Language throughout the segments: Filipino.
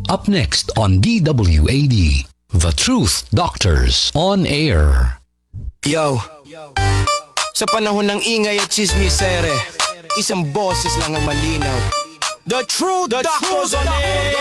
Up next on DWAD, The Truth Doctors on Air. Yo, sa panahon ng ingay at chismisere, isang boses lang ang malinaw. The Truth Doctors on Air.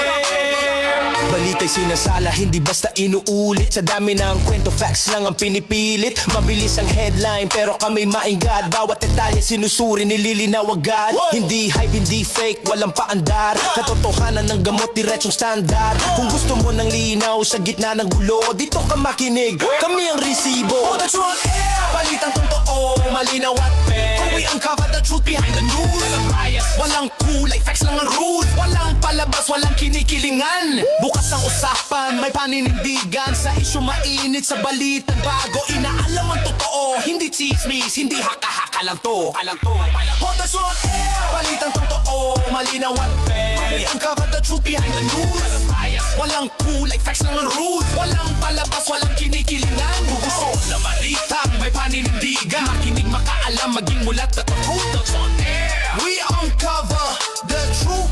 Balita'y sinasala, hindi basta inuulit. Sa dami ng kwento, facts lang ang pinipilit. Mabilis ang headline, pero kami maingad. Bawat detalye sinusuri, nililinaw agad. Hindi hype, hindi fake, walang paandar. Katotohanan ng gamot, diretsong standard. Kung gusto mo ng linaw sa gitna ng gulo, dito ka makinig, kami ang resibo. The Truth on Air, balitang totoo, malinaw at fair. Kung we uncover the truth behind the news. Walang bias, walang kulay, facts lang ang rules. Walang palabas, walang kinikilingan. Bukas ang usapan, may paninindigan. Sa isyu mainit, sa balitang bago. Inaalam ang totoo, hindi chismis, hindi haka-haka lang to. Hold us on air, balitang totoo, malinaw at fair. We uncover the truth behind the news. Walang bias, walang kulay, facts lang ang rules. Walang palabas, walang kinikilingan. Gusto na balita, may paninindigan. Makinig, makaalam, maging mulat at hold us on air. We uncover the truth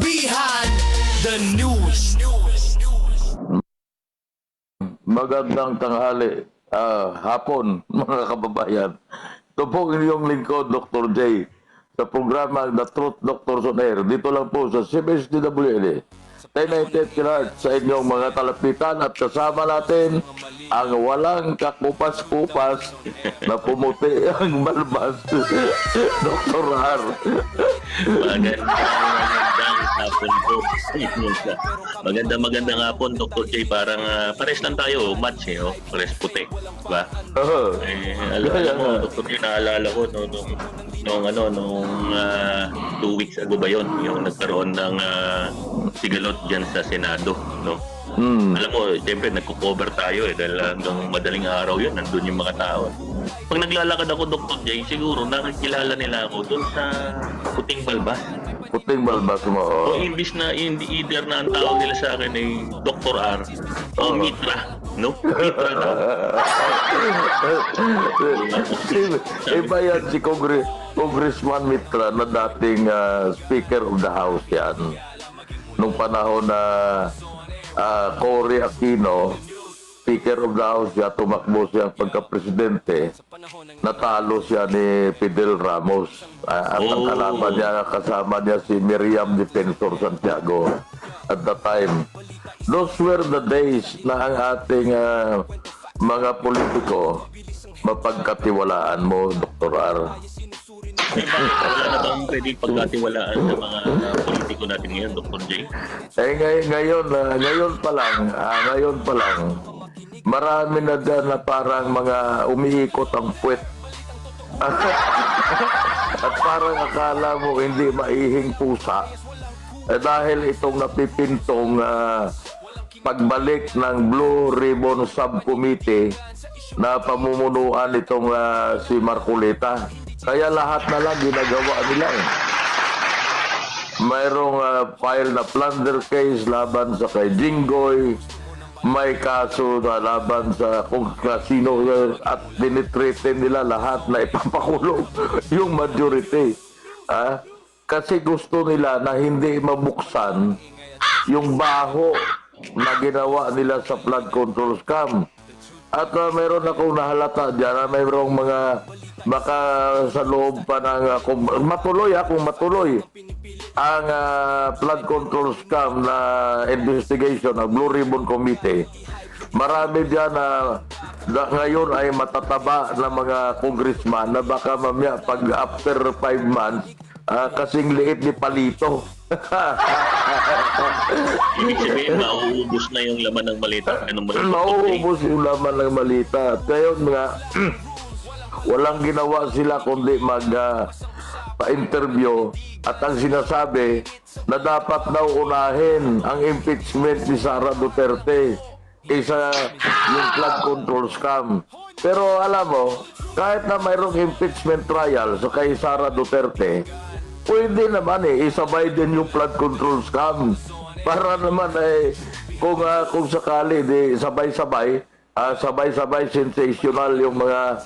behind the news. Magandang tanghali, hapon mga kababayan. Ito po inyong lingkod, Dr. J, sa programa The Truth Doctors on Air. Dito lang po sa CBS-DWD. 1098 kHz sa inyong mga talapitan at kasama natin ang walang kakupas-kupas na pumuti ang balbas, Dr. R. Magandang hapon po. Magandang hapon, Dr. J. Parang pares lang tayo, match oh. Pares puti, diba? Alam mo, Dr. J, naalala ko nung 2 weeks ago ba yun, yung nagkaroon ng sigalot dyan sa Senado, no? Alam mo, siyempre nagko-cover tayo dahil hanggang madaling araw yun, nandun yung mga tao. Pag naglalakad ako, Dr. J, siguro nakikilala nila ako doon sa puting balbas. Puting balbas mo. O imbis na either na ang tawag nila sa akin ay Dr. R o Mitra, no? Mitra na. Iba yan si Congressman Mitra na dating Speaker of the House yan. Nung panahon na Cory Aquino, Speaker of the House siya, tumakbo siya pagka-presidente, natalo siya ni Fidel Ramos. At ang kalaban niya, kasama niya si Miriam Defensor Santiago at the time. Those were the days na ang ating mga politiko mapagkatiwalaan mo, Dr. R. Wala na bang pwedeng pagkatiwalaan sa mga politiko natin ngayon, Dr. J? Ngayon pa lang, marami na dyan na parang mga umiikot ang puwet. At parang akala mo hindi maihing pusa. Dahil itong napipintong pagbalik ng Blue Ribbon Subcommittee na pamumunuan itong si Marcoleta. Kaya lahat na lang ginagawa nila eh. Mayroong file na plunder case laban sa kay Jinggoy. May kaso na laban sa kung kasino at dinitreten nila lahat na ipapakulong yung majority. Kasi gusto nila na hindi mabuksan yung baho na ginawa nila sa flood control scam. At mayroon akong nahalata dyan na mayroong mga baka sa loob pa ng kung matuloy ang flood control scam na investigation ng Blue Ribbon Committee. Marami dyan na ngayon ay matataba na mga congressman na baka mamaya pag after 5 months kasing liit ni Palito. Ibig sabihin, mauubos na yung laman ng malita. Mauubos yung laman ng malita. At ngayon walang ginawa sila kundi pa-interview at ang sinasabi na dapat daw unahin ang impeachment ni Sara Duterte isa yung flood control scam. Pero alam mo, kahit na mayroong impeachment trial sa kay Sara Duterte, pwede naman isabay din yung flood control scam. Para naman kung sakali sabay-sabay sensational yung mga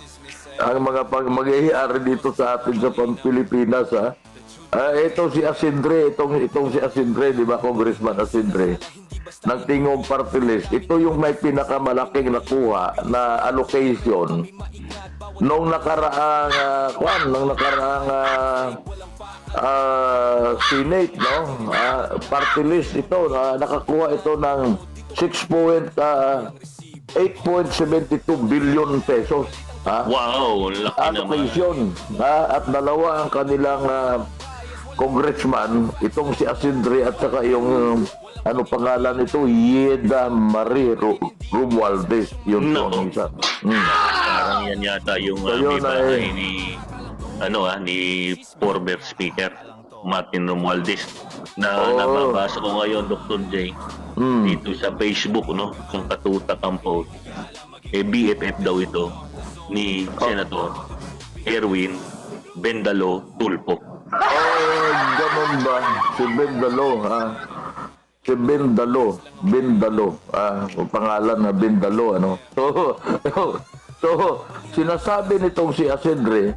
mag-iari dito sa atin sa Pilipinas. Ito si Asindre, itong si Asindre, di ba, Congressman Asindre? ng Tingog Party List, ito yung may pinakamalaking nakuha na allocation nung nakaraang Senate, no? Party list ito, nakakuha ito ng 8.72 billion pesos. Wow, laki naman. Allocation. At dalawa ang kanilang congressman, itong si Asindre at saka yung ano pangalan nito, Yeda Marie Romualdez. Yun po ang isa. Parang yan yata yung So, yun may bahay ay- ni former speaker Martin Romualdez na Oo. nababasa ko ngayon, Dr. J, dito sa Facebook, no, kung katutak ang post. BFF daw ito ni Senator Erwin Bendalo Tulfo. Ganun ba? Si Bendalo, Si Bendalo. Ang pangalan na Bendalo, ano? So, sinasabi nitong si Asedre,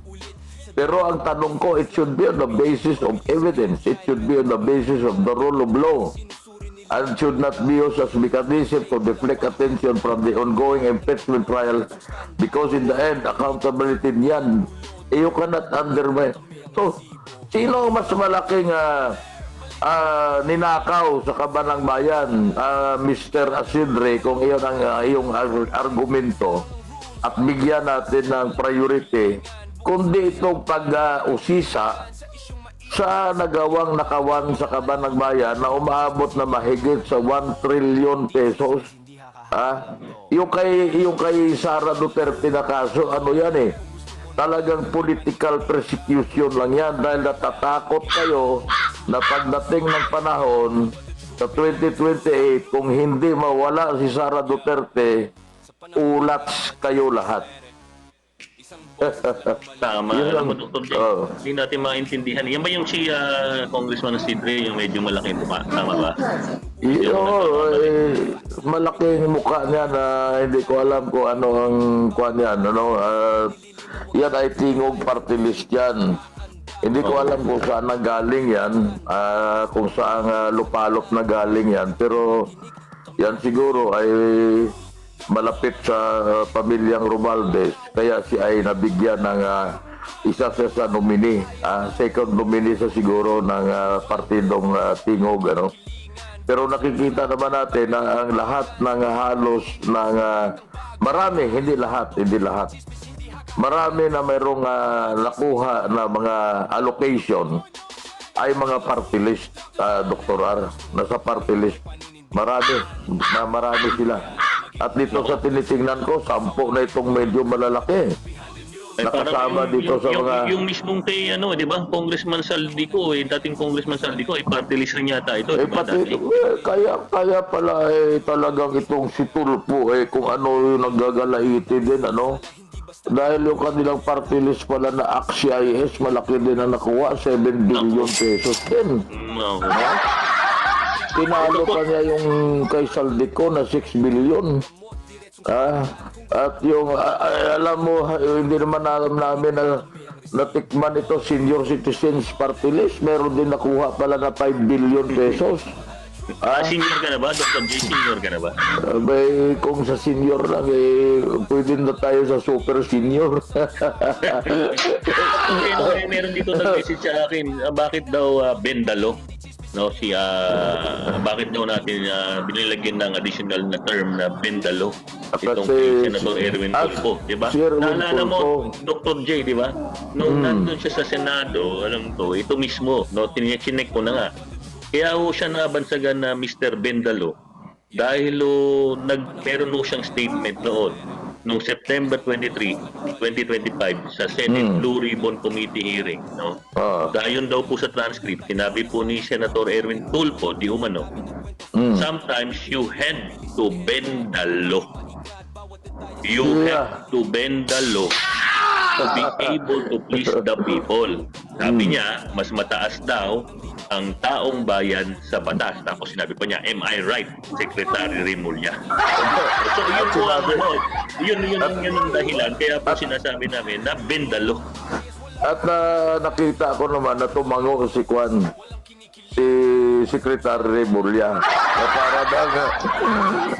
pero ang tanong ko, it should be on the basis of evidence. It should be on the basis of the rule of law. And should not be used as mechanism to deflect attention from the ongoing impeachment trial because in the end, accountability niyan, you cannot undermine. So, sino ang mas malaking ninakaw sa kabanang bayan, Mr. Asidre, kung iyon ang iyong argumento at bigyan natin ng priority, kundi itong pag-usisa sa nagawang nakawan sa kabanang bayan na umaabot na mahigit sa 1 trillion pesos. Yung kay Sara Duterte na kaso, ano yan talagang political persecution lang yan dahil natatakot kayo na pagdating ng panahon sa 2028, kung hindi mawala si Sara Duterte, ulats kayo lahat. Tama, Yun alam mo, lang. Dr. J, Oo. hindi natin maintindihan. Yan ba yung si Congressman Sidre, yung medyo malaking mukha? Tama ba? Malaking mukha niya na hindi ko alam kung ano ang kuha niyan. Yan ay Tingog Party List yan. Hindi ko alam kung saan nagaling yan, kung saan lupalop na galing yan. Pero yan siguro ay malapit sa pamilyang Romualdez, kaya siya ay nabigyan ng isa sa nominee, second nominee sa siguro ng partidong Tingog, ano. Pero nakikita naman natin na ang lahat ng halos ng marami, hindi lahat, marami na mayroong nakuha na mga allocation ay mga party list, Dr. R, nasa party list. Marami sila. At dito sa tinitingnan ko, 10 na itong medyo malalaki. Nakasama dito sa mga... Yung mismong kay, di ba, Congressman Saldico, dating Congressman Saldico, party list rin yata ito, di ba, dati? Kaya pala talagang itong si Tulfo, kung ano yung naggagalaiti din, ano? Dahil yung kanilang party list pala na AXIS, malaki din na nakuha, 7 billion pesos din. Tinalo pa niya yung kay Saldico na 6 billion. At yung, alam mo, hindi naman alam namin na natikman ito Senior Citizens Party List. Meron din nakuha pala na 5 billion pesos. Senior ka na ba, Dr. J? Senior ka na ba? Kung sa senior lang, pwede na tayo sa super senior. Meron dito nag-message sa akin, bakit daw Bendalo? No, bakit daw natin binilagyan ng additional na term na Bendalo itong Senator Erwin Tulfo, di ba? Naalala mo, Dr. J, di ba? Nung nandun siya sa Senado, alam ko, ito mismo, no, chinek ko na nga. Kaya ho siya nabansagan na Mr. Bendalo dahil meron ho siyang statement noon noong September 23, 2025 sa Senate Blue Ribbon Committee hearing, no? Dayon daw po sa transcript, sinabi po ni Senator Erwin Tulfo, di umano, sometimes you had to bend the law. You have to bend the law to be able to please the people. Sabi niya, mas mataas daw ang taong bayan sa batas. Tapos sinabi pa niya, am I right, Secretary Remulla? So yun po ang yun ang dahilan. Kaya po sinasabi namin na bend the law. At nakita ko naman na tumango si Secretary Remulla. Na para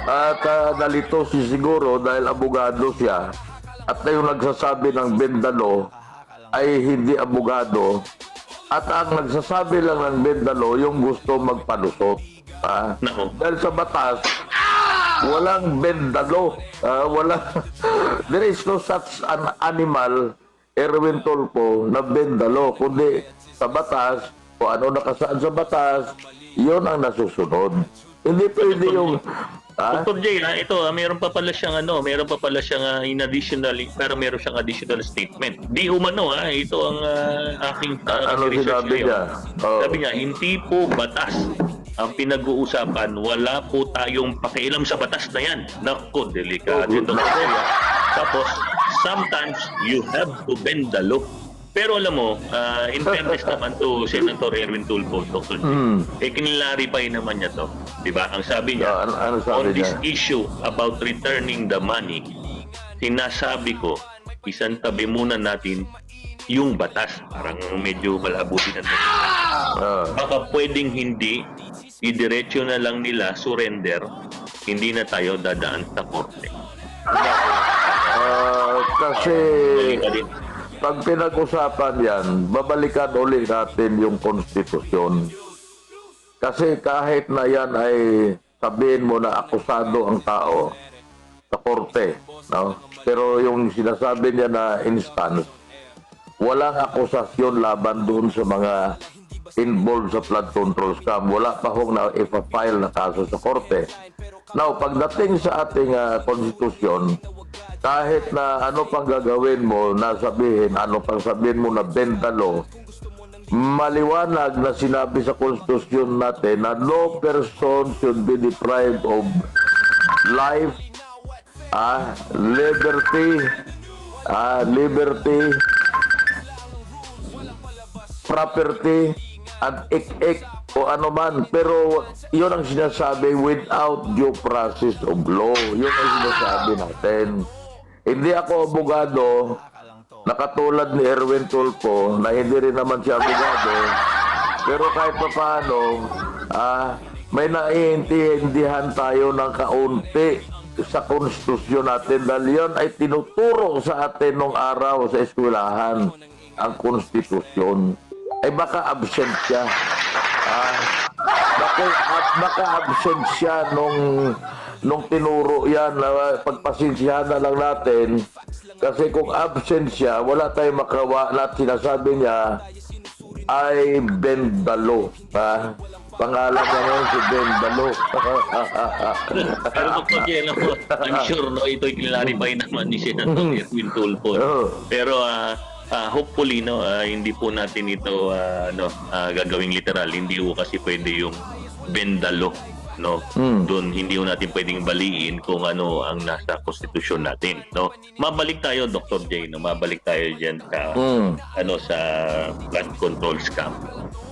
at nalito si siguro dahil abogado siya at na yung nagsasabi ng bendalo ay hindi abogado at ang nagsasabi lang ng bendalo yung gusto magpalusot. Nako. Dahil sa batas, walang bendalo. There is no such an animal, Erwin Tulfo, na bendalo. Kundi sa batas, kung ano nakasaad sa batas, yun ang nasusunod. Hindi pwede yung... Dr. J, meron pa pala siyang in additional, pero meron siyang additional statement. Di umano ito ang aking Ano research sinabi ngayon. niya? Oh. Sabi niya, hindi po batas ang pinag-uusapan, wala po tayong pakialam sa batas na yan. Naku, delikado Oh, ito. Tapos, sometimes you have to bend the law. Pero alam mo, in fairness naman to Senator Erwin Tulfo, Dr. J, kinilarify naman niya to. Diba? Ang sabi niya, Ano sabi on this niya? issue about returning the money, sinasabi ko, isang tabi muna natin yung batas. Parang medyo malabutin ang baka pwedeng hindi, idiretso na lang nila, surrender, hindi na tayo dadaan sa korte. Kasi Balik ka din. pag pinag-usapan yan, babalikan ulit natin yung konstitusyon. Kasi kahit na yan ay sabihin mo na akusado ang tao sa korte, no? Pero yung sinasabi niya na instance, walang akusasyon laban doon sa mga involved sa flood control scam. Wala pa hong na-file na kaso sa korte. Now, pagdating sa ating konstitusyon, kahit na ano pang gagawin mo, ano pang sabihin mo na bendalo, maliwanag na sinabi sa konstitusyon natin na no person should be deprived of life, liberty, property, at ik-ik o ano man. Pero yun ang sinasabi without due process of law. Yun ang sinasabi natin. Hindi ako abogado na katulad ni Erwin Tulfo na hindi rin naman siya abogado. Pero kahit pa paano, may naiintindihan tayo ng kaunti sa konstitusyon natin dahil yun ay tinuturo sa atin nung araw sa eskwelahan ang konstitusyon. Ay baka absent siya. Baka absent siya nung tinuro yan. Pagpasensyahan na lang natin. Kasi kung absent siya, wala tayong makawa na sinasabi niya ay bendalo. Pangalan niya ngayon si bendalo. Pero Dr. J, alam mo, I'm sure ito'y clarify naman ni Senator Erwin Tulfo. Pero hopefully hindi po natin ito gagawing literal. Hindi po kasi pwede yung bendalo, no? Doon hindi natin pwedeng baliin kung ano ang nasa konstitusyon natin, no? Mabalik tayo, Dr. J, no? Mabalik tayo diyan sa sa flood control scam.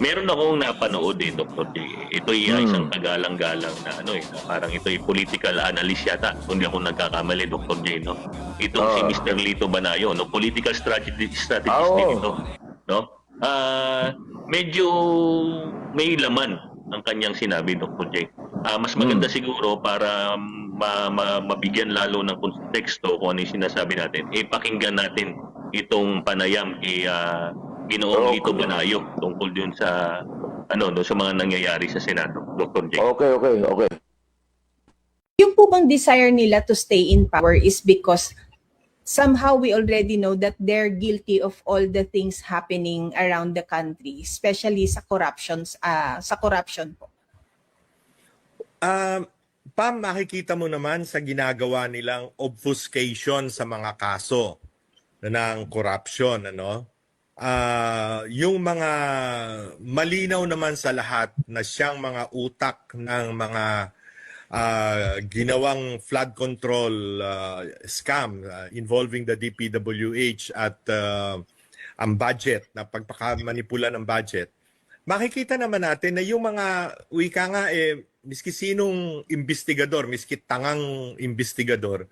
Meron akong napanood Dr. J. Ito'y isang tagalang-galang na na parang ito'y political analyst yata. Kung hindi ako nagkakamali, Dr. J, no? Itong si Mr. Lito Banayo, no? Political strategist din ito, no? Medyo may laman ang kanyang sinabi, Dr. J. Mas maganda siguro para mabigyan lalo ng konteksto kung ano yung sinasabi natin. Pakinggan natin itong panayam kay Ginoong Lito Banayo tungkol dun sa sa mga nangyayari sa Senado, Dr. J. Okay. Yung po bang desire nila to stay in power is because somehow we already know that they're guilty of all the things happening around the country, especially sa corruption po. Pam, makikita mo naman sa ginagawa nilang obfuscation sa mga kaso ng corruption, yung mga malinaw naman sa lahat na siyang mga utak ng mga ginawang flood control scam involving the DPWH at ang budget, na pagpakamanipula ng budget. Makikita naman natin na yung mga wika nga miski sinong investigador, miski tangang investigador,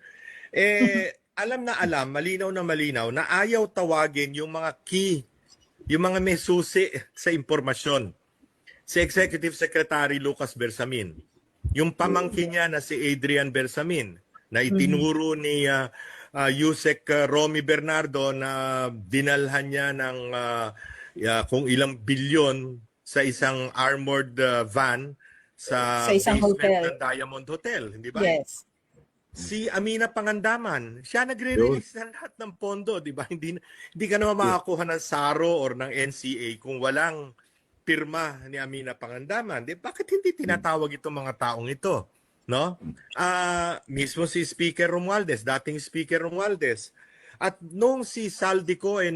malinaw na ayaw tawagin yung mga key, yung mga may susi sa impormasyon. Si Executive Secretary Lucas Bersamin, yung pamangkin niya na si Adrian Bersamin na itinuro ni Yusek Romy Bernardo na dinalhan niya ng kung ilang bilyon sa isang armored van sa Sa isang basement hotel. ng Diamond Hotel, hindi ba? Yes. Si Amina Pangandaman, siya nagre-release ng lahat ng pondo, di ba? Hindi ka naman makakuha ng SARO or ng NCA kung walang pirma ni Amina Pangandaman. Di, bakit hindi tinatawag itong mga taong ito? No? Mismo si Speaker Romualdez, dating Speaker Romualdez. At nung si Saldico ay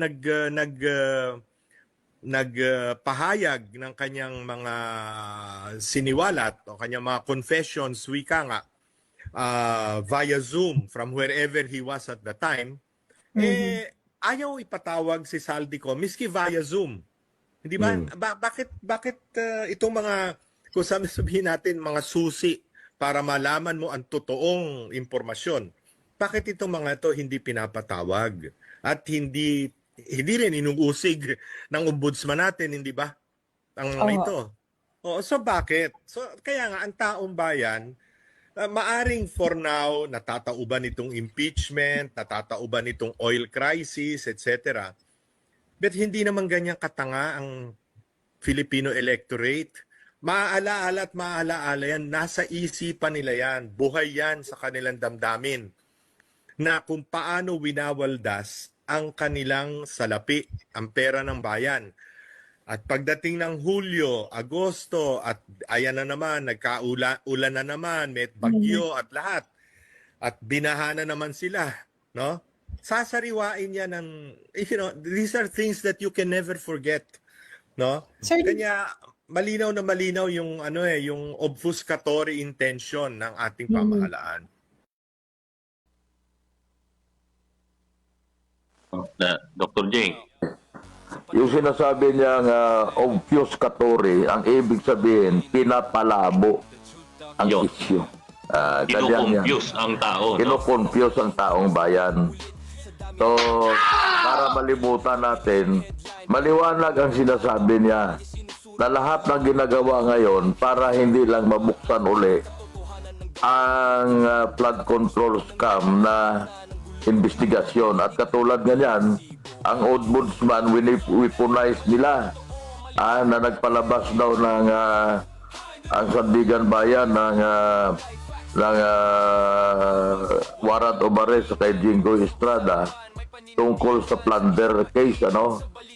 nagpahayag ng kanyang mga siniwalat o kanyang mga confessions, wika nga, via Zoom from wherever he was at the time, ayaw ipatawag si Saldico miski via Zoom. Hindi ba? Bakit itong mga, kung sabihin natin, mga susi para malaman mo ang totoong impormasyon, bakit itong mga ito hindi pinapatawag at hindi rin inuusig ng ombudsman natin, hindi ba? Ang mga ito. So bakit? So kaya nga ang taong bayan, maaring for now natatauban itong impeachment, natatauban itong oil crisis, etc. But hindi naman ganyan katanga ang Filipino electorate. Maaalaala at maaalaala yan, nasa isipan nila yan, buhay yan sa kanilang damdamin, na kung paano winawaldas ang kanilang salapi, ang pera ng bayan. At pagdating ng Hulyo, Agosto, at ayan na naman, nagkaulan na naman, may bagyo at lahat. At binaha na naman sila, no? Sasariwain yan ng, these are things that you can never forget, no? Sir, Kanya malinaw na malinaw yung yung obfuscatory intention ng ating pamahalaan. Dr. Jing. Yung sinasabi niyang obfuscatory, ang ibig sabihin, pinapalabo ang Yun. issue. Ganyan yan. Kino-confuse ang tao. No? Kino-confuse ang taong bayan. So, para malimutan natin, maliwanag ang sinasabi niya na lahat ng ginagawa ngayon para hindi lang mabuksan uli ang flood control scam na investigasyon. At katulad ganyan, ang ombudsman weaponize nila na nagpalabas daw ng ang Sandigan Bayan ng warrant of arrest kay Jinggoy Estrada tungkol sa plunder case,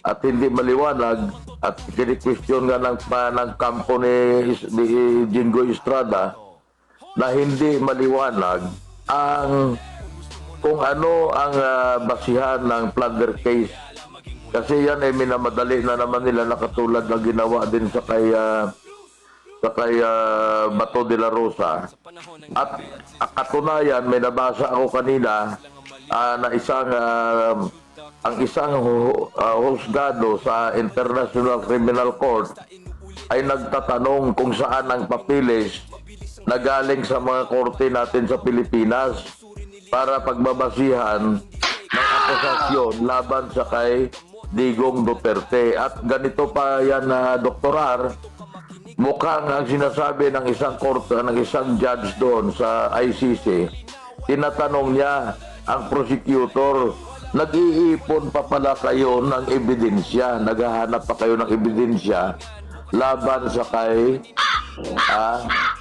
at hindi maliwanag at kini-question nga ng kampo ni Jinggoy Estrada na hindi maliwanag ang kung ano ang basihan ng plunder case, kasi yan ay minamadali na naman nila na katulad na ginawa din sa kay Bato de la Rosa. At katunayan, may nabasa ako kanina na ang isang husgado sa International Criminal Court ay nagtatanong kung saan ang papilis na galing sa mga korte natin sa Pilipinas para pagbabasihan ng akusasyon laban sa kay Digong Duterte. At ganito pa yan na doktorar, mukhang ang sinasabi ng isang korte, ng isang judge doon sa ICC, tinatanong niya ang prosecutor, nag-iipon pa pala kayo ng ebidensya, naghahanap pa kayo ng ebidensya laban sa kay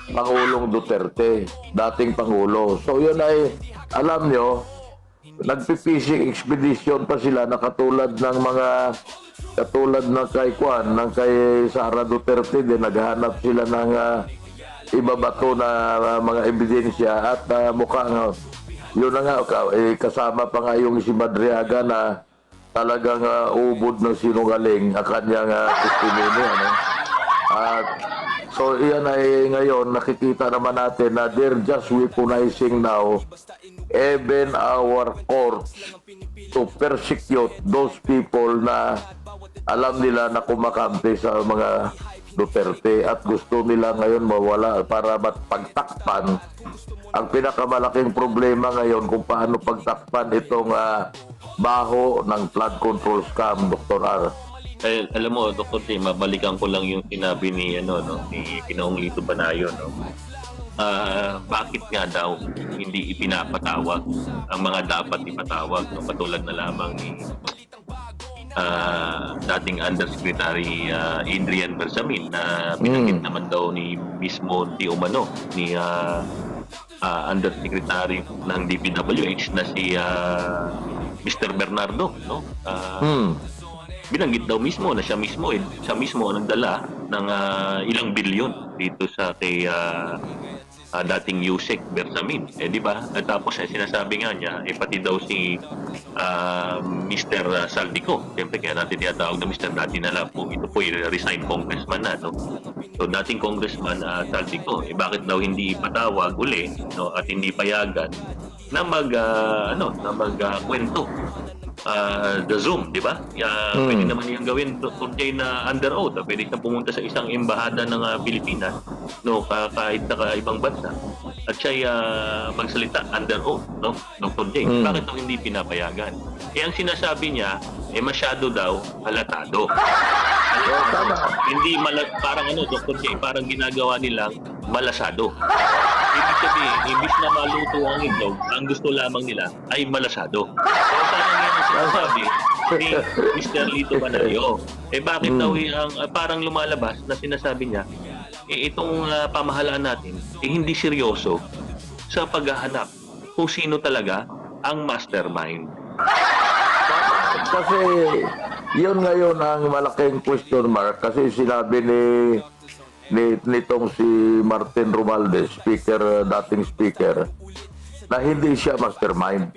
Pangulong Duterte, dating Pangulo. So yun ay, alam nyo, nagpipishing expedition pa sila na katulad ng kay Juan, ng kay Sara Duterte din, naghahanap sila ng ibabato na mga ebidensya at mukhang yun na nga, kasama pa nga yung si Madriaga na talagang ubod ng sinungaling ang kanyang testimony. At so iyan ay ngayon nakikita naman natin na they're just weaponizing now even our courts to persecute those people na alam nila na kumakampi sa mga Duterte at gusto nila ngayon mawala para pagtakpan ang pinakamalaking problema ngayon kung paano pagtakpan itong baho ng flood control scam, Dr. R. Alam mo, Dr. T, mabalikan ko lang yung sinabi ni Pinoong Lito Banayo, no? bakit nga daw hindi ipinapatawag ang mga dapat ipatawag, no? Katulad na lamang ni dating Undersecretary Adrian Bersamin na binanggit naman daw ni mismo di umano ni Undersecretary ng DPWH na si Mr. Bernardo, no? Binanggit daw mismo na siya mismo ang nagdala ng ilang bilyon dito sa kay dating Yusek Bersamin, di ba? At tapos sinasabi nga niya, pati daw si Mr. Saldico, siyempre kaya natin tinatawag na Mr. Dati na lang po, ito po resigned congressman na, no? So dating congressman Saldico, bakit daw hindi ipatawag uli, no? At hindi payagan na magkwento the Zoom, di ba? Pwede naman niyang gawin today na under oath. Pwede siyang pumunta sa isang embahada ng Pilipinas, no, kahit na ibang bansa. At siya magsalita under oath, no, Dr. J. Bakit ito hindi pinapayagan? Ang sinasabi niya, masyado daw halatado. Hindi parang Dr. J, parang ginagawa nilang malasado. Ibig sabihin, imbis na maluto ang itlog, ang gusto lamang nila ay malasado. So, parang yan ang sinasabi ni Mr. Lito Manario. Bakit daw parang lumalabas na sinasabi niya, itong pamahalaan natin, hindi seryoso sa paghahanap kung sino talaga ang mastermind. Kasi yun ngayon ang malaking question mark kasi sinabi nitong si Martin Romualdez, dating speaker, na hindi siya mastermind.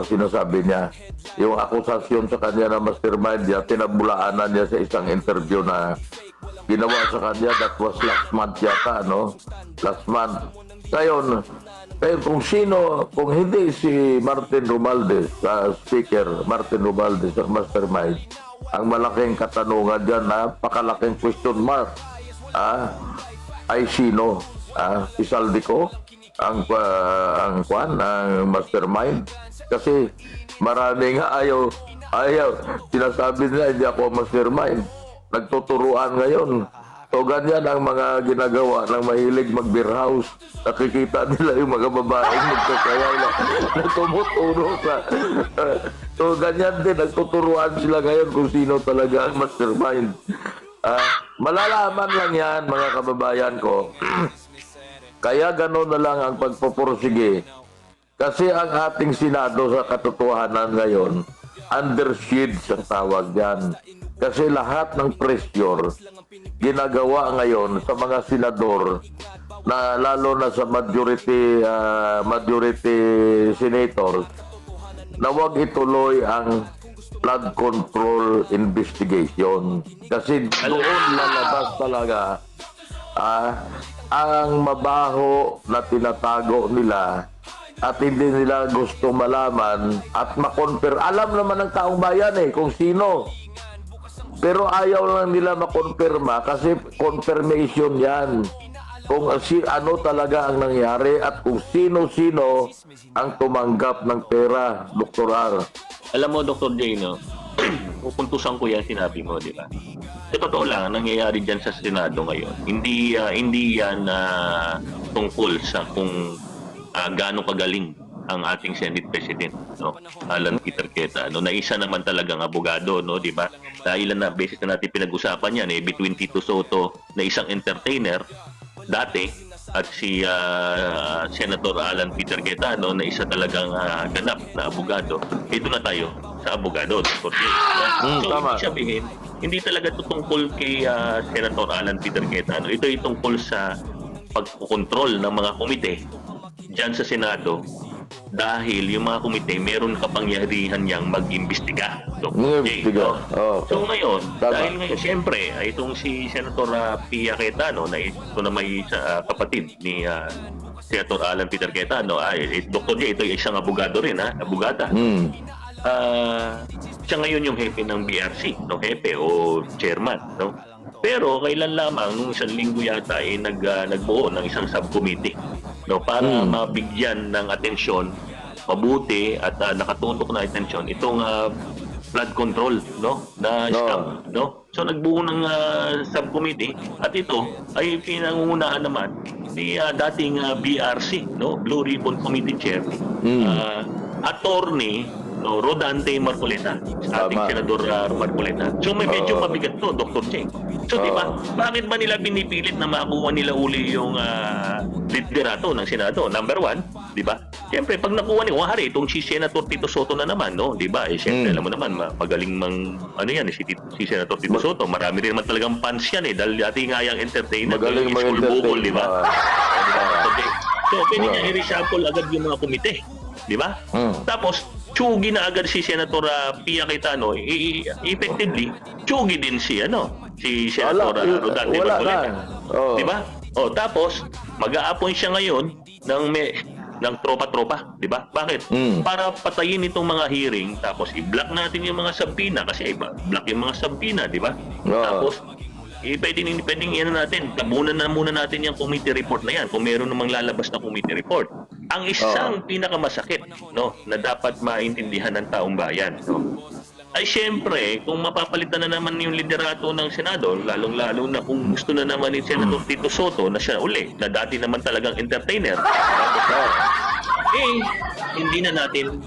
Sinasabi niya, yung akusasyon sa kanya na mastermind niya, tinabulaanan niya sa isang interview na ginawa sa kanya, that was last month yata, no? Last month. Ngayon, kung hindi si Martin Romualdez, speaker, Martin Romualdez, ang mastermind, ang malaking katanungan dyan, napakalaking question mark, ay sino? Si Saldico ang mastermind, kasi marami nga ayaw sinasabi nila hindi ako mastermind, nagtuturuan ngayon. So ganyan ang mga ginagawa ng mahilig mag-beer house. Nakikita nila yung mga babaeng magkakayaw na tumuturo sa so ganyan din, nagtuturuan sila ngayon kung sino talaga ang mastermind. Malalaman lang yan, mga kababayan ko. Kaya gano'n na lang ang pagpupursige. Kasi ang ating Senado sa katotohanan ngayon, under siege ang tawag yan. Kasi lahat ng pressure ginagawa ngayon sa mga senador, na lalo na sa majority senators, na huwag ituloy ang flood control investigation. Kasi doon lalabas talaga ang mabaho na tinatago nila at hindi nila gusto malaman at makonfirm. Alam naman ng taong bayan kung sino. Pero ayaw lang nila makonfirma kasi confirmation yan. Kung ano talaga ang nangyari at kung sino-sino ang tumanggap ng pera, Dr. R. Alam mo, Dr. J, no? Pupuntusan ko yan sinabi mo, di ba? Sa totoo lang, nangyayari dyan sa Senado ngayon. Hindi yan tungkol sa kung gaano kagaling ang ating Senate President, no? Alan Peter Queta, no? Na isa naman talagang abogado, no, di ba? Na ilan na beses na natin pinag-usapan yan, between Tito Soto na isang entertainer dati at si Senator Alan Peter Queta, no, na isa talagang ganap na abogado. Ito na tayo sa abogado, Dr. J. So, tama. ibig sabihin, hindi talaga ito tungkol kay Senator Alan Peter Queta, no? Ito ay tungkol sa pagkukontrol ng mga komite dyan sa Senado, dahil yung mga komite meron kapangyarihan niyang mag-imbestiga. Dr. J, no? So ngayon, dahil ngayon, siyempre, itong si Senator Pia Queta, no, na ito na may kapatid ni Senator Alan Peter Queta, no, Dr. J, ito ay isang abogado rin, abogada. Siya ngayon yung hepe ng BRC, no, hepe o chairman, no? Pero kailan lamang nung isang linggo yata nagbuo ng isang subcommittee, no, para mabigyan ng atensyon mabuti at nakatutok na atensyon itong flood control, no, na scam, no. So nagbuo ng subcommittee at ito ay pinangungunahan naman ni dating BRC, no, Blue Ribbon Committee Chair, Attorney Rodante Marcoleta, sa ating Tama. Senador Marcoleta. So may medyo mabigat to, Dr. J. So di ba, bakit ba nila pinipilit na makuha nila uli yung liderato ng Senado? Number one, di ba? Siyempre, pag nakuha ni Wahari, itong si Senator Tito Soto na naman, no? Di ba? Siyempre, alam mo naman, magaling si Senator Tito Soto. Marami rin naman talagang fans yan dahil dati nga yung entertainer. Magaling yung school bukol, di ba? mag-entertain. So, pwede niya i-reshuffle agad yung mga komite. Di ba? Tapos, tsugi na agad si Senator Pia Cayetano. Effectively, tsugi din si Senator Rodante wala Marcoleta. na. Oh. Di ba? Tapos, mag-a-appoint siya ngayon ng tropa-tropa, di ba? Bakit? Para patayin itong mga hearing, tapos i-block natin yung mga subpoena kasi block yung mga subpoena, di ba? Tapos pwedeng natin, tabunan na muna natin yung committee report na yan kung meron namang lalabas na committee report. Ang isang pinakamasakit, no, na dapat maintindihan ng taong bayan, no, ay siyempre, kung mapapalitan na naman yung liderato ng Senado, lalong-lalo na kung gusto na naman ni Senator Tito Soto na siya uli, na dati naman talagang entertainer, hindi na natin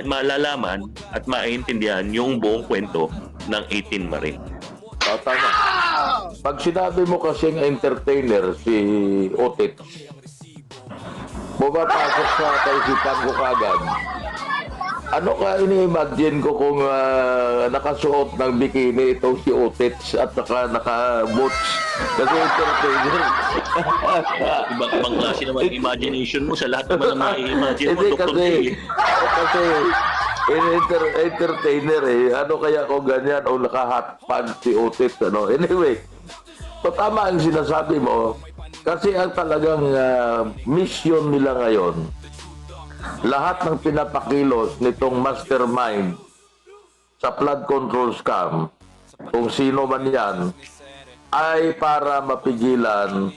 malalaman at maintindihan yung buong kwento ng 18 Marie. Tama. Pag sinabi mo kasing entertainer si Otit, bumapasok sa kaisipan ko kagad. Ano ka ini-imagine ko kung nakasuot ng bikini itong si Otits at naka-boots kasi entertainer. Ibang klase naman imagination mo sa lahat naman na mai-imagine mo, Hindi Dr. kasi entertainer Ano kaya kung ganyan o naka-hot pants si Otits, ano? Anyway, so tama ang sinasabi mo kasi ang talagang mission nila ngayon, lahat ng pinapakilos nitong mastermind sa flood control scam, kung sino man yan, ay para mapigilan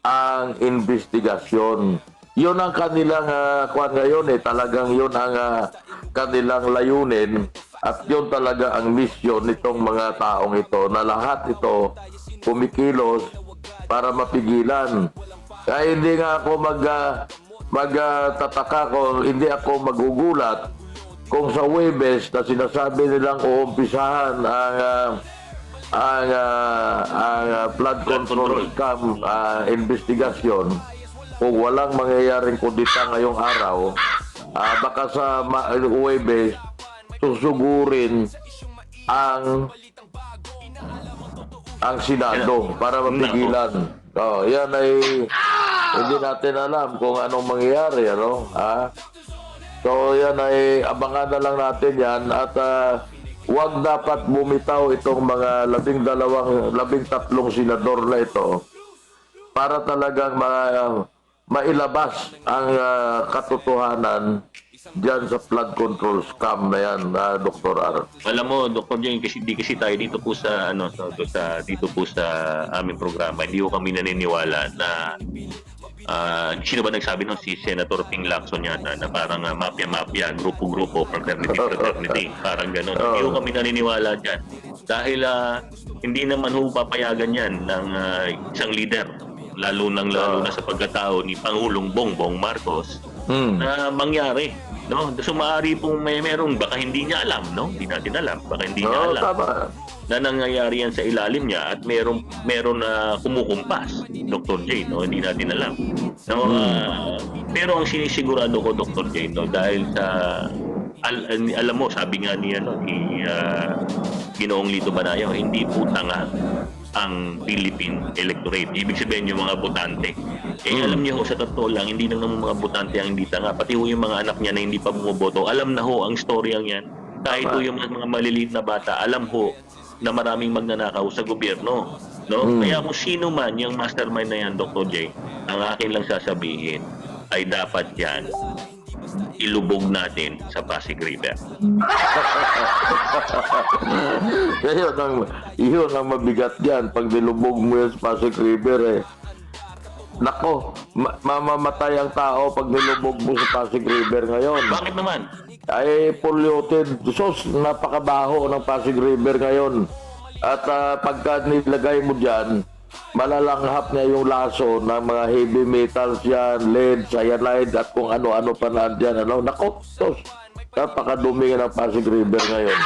ang investigasyon. Yun ang kanilang kwan ngayon talagang yun ang kanilang layunin at yun talaga ang mission nitong mga taong ito na lahat ito kumikilos para mapigilan. Kaya hindi nga ako magtataka kung hindi ako magugulat kung sa Huwebes na sinasabi nilang uumpisahan ang flood control scam investigasyon, kung walang mangyayaring kudita ngayong araw, baka sa Huwebes susugurin ang Senado para mapigilan. Yan ay hindi natin alam kung anong mangyayari, ano? So yan ay abangan na lang natin yan at wag dapat bumitaw itong mga 13 senador na ito para talagang mailabas ang katotohanan diyan sa flood control scam na yan, Dr. R. Alam mo, Dr. Jane, di kasi tayo dito po sa aming programa, hindi ko kami naniniwala na sino ba nagsabi nun? Si Senator Ping Lacson yata na parang mafia, grupo, fraternity, parang gano'n. Hindi ko kami naniniwala dyan. Dahil hindi naman papayagan yan ng isang leader, lalo na sa pagkatao ni Pangulong Bongbong Marcos, na mangyari. No? So maaari pong meron, baka hindi niya alam, no? Hindi natin alam, baka hindi niya alam. Tama. Na nangyayari yan sa ilalim niya at meron na kumukumpas, Dr. J, no? Hindi natin alam. No, pero ang sinisigurado ko, Dr. J, no, dahil sa alam mo, sabi nga ni Ginoong Lito Banayaw, hindi po tanga ang Philippine electorate. Ibig sabihin yung mga botante. Alam niyo sa totoo lang, hindi lang naman mga botante ang hindi tanga. Pati yung mga anak niya na hindi pa bumoboto, alam na ang storyang yan. Kahit yung mga maliliit na bata, alam na maraming magnanakaw sa gobyerno. No? Kaya kung sino man yung mastermind na yan, Dr. J, ang akin lang sasabihin ay dapat yan ilubog natin sa Pasig River. Yun ang mabigat yan. Pag nilubog mo yan sa Pasig River, nako, mamamatay ang tao pag nilubog mo sa Pasig River ngayon. Bakit naman? Ay polluted. Napakabaho ng Pasig River ngayon. At pagka nilagay mo dyan, malalanghap niya yung laso ng mga heavy metals yan, lead, cyanide, at kung ano-ano pa na dyan. Ano? Nako, tos. Napakadumi ng Pasig River ngayon.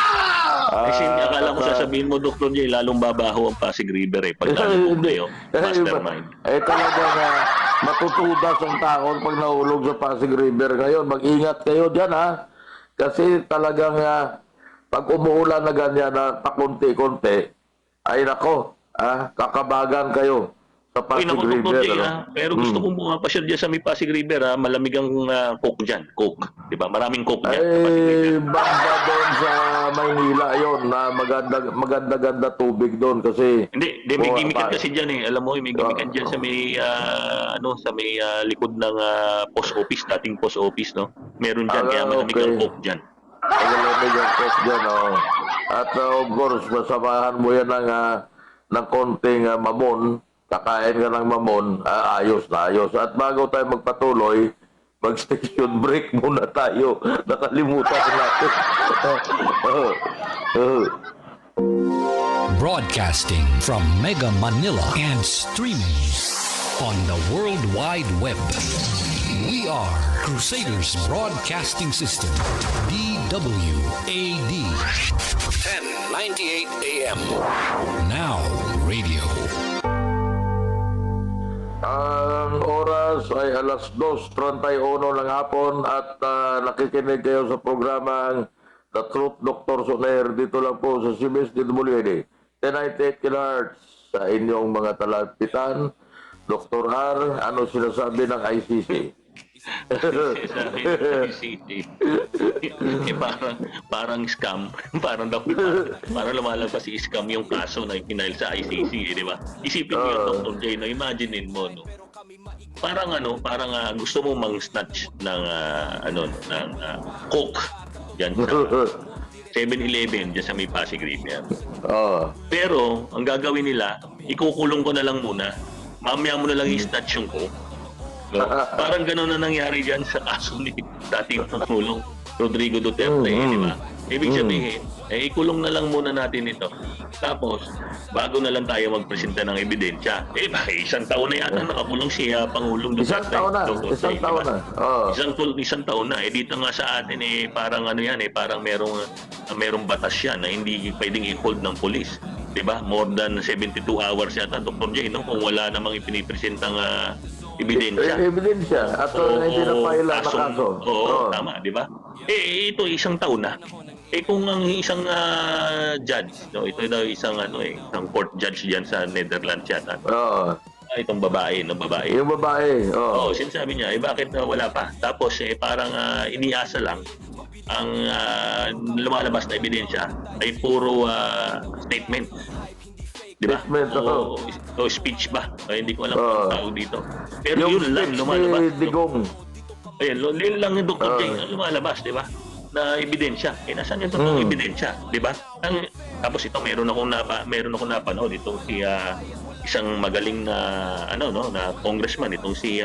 Kasi akala ko sasabihin mo, Dr. J, lalong babaho ang Pasig River pag nalulog kayo, mastermind. Talagang matutudas ang taon pag nahulog sa Pasig River ngayon. Mag-ingat kayo dyan, ha? Kasi talagang pag umuulan na ganyan na pakunti-kunti, ay nako, kakabagan kayo sa Pasig Naku, River. Dr. J, pero gusto kong pumapasyal dyan sa may Pasig River, malamig ang coke dyan, coke. Diba? Maraming coke dyan sa Pasig River. Banda doon sa Maynila yon na maganda-ganda tubig doon kasi Hindi, may gimikan kasi dyan Alam mo, may gimikan dyan sa may sa may likod ng post office, dating post office, no? Meron dyan, kaya malamig ang coke dyan. Malamig ang coke dyan, At of course, masamahan mo yan ng konting mamon, kakain ka ng mamon, ayos na ayos. At bago tayo magpatuloy, mag-station break muna tayo. Nakalimutan natin. Broadcasting from Mega Manila and streaming on the World Wide Web. We are Crusaders Broadcasting System, DWAD. 1098 AM. Now radio. Ang oras ay alas 2:31 ng hapon at nakikinig kayo sa programang The Truth Doctors on Air dito lang po sa CBS DWD 1098 kHz sa inyong mga talapitan. Dr. R, ano sinasabi ng ICC? parang scam, parang lumalabas si scam yung kaso na ipinail sa ICC, di ba? Isipin mo yun, Dr. J, no? Imaginein mo, no? Parang gusto mo mang-snatch ng coke diyan sa 7-Eleven diyan sa may Pasig River. Pero ang gagawin nila, ikukulong ko na lang muna. Mamaya mo na lang i-snatch yung coke. No? Parang gano'n na nangyari dyan sa kaso ni dating Pangulong Rodrigo Duterte, di ba? Ibig sabihin, ikulong na lang muna natin ito. Tapos, bago na lang tayo magpresenta ng ebidensya. Isang taon na yata nakakulong si Pangulong Duterte. Isang taon na. Isang taon na. Dito nga sa atin, parang parang merong batas yan na hindi pwedeng i-hold ng polis. Diba? More than 72 hours yata, Dr. J, no? Kung wala namang ipinipresentang ebidensya. At hindi na paila na kaso. Oo, tama, di ba? Ito isang taon na. Kung ang isang judge, no, ito daw isang isang court judge diyan sa Netherlands yata. Itong babae. Yung babae. Sinasabi niya, bakit wala pa? Tapos parang iniasa lang ang lumalabas na ebidensya ay puro statement. Diba? O speech ba? Hindi ko alam kung tawag dito. Pero yun lang lumalabas. Digong. Yun lang yung Dr. J lumalabas, di ba? Na ebidensya. Nasaan yung totoong ebidensya, di ba? Tapos ito meron akong napanood itong si isang magaling na na congressman, itong si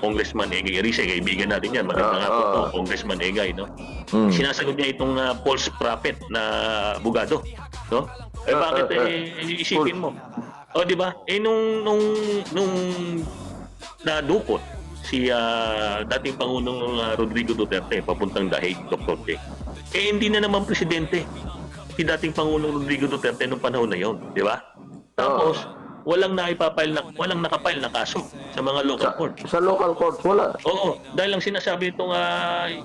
Congressman Egay Rice, kaibigan natin yan, maganda nga po, Congressman Egay, no? Sinasagot niya itong false prophet na abogado, no? Bakit isipin mo? Di ba? Nung nadukot si dating Pangulong Rodrigo Duterte papuntang Dahig, Dr. J. Hindi na naman presidente si dating Pangulong Rodrigo Duterte nung panahon na yon, di ba? Tapos walang nakapile na kaso sa mga local court. Sa local court wala. Oo, dahil lang sinasabi itong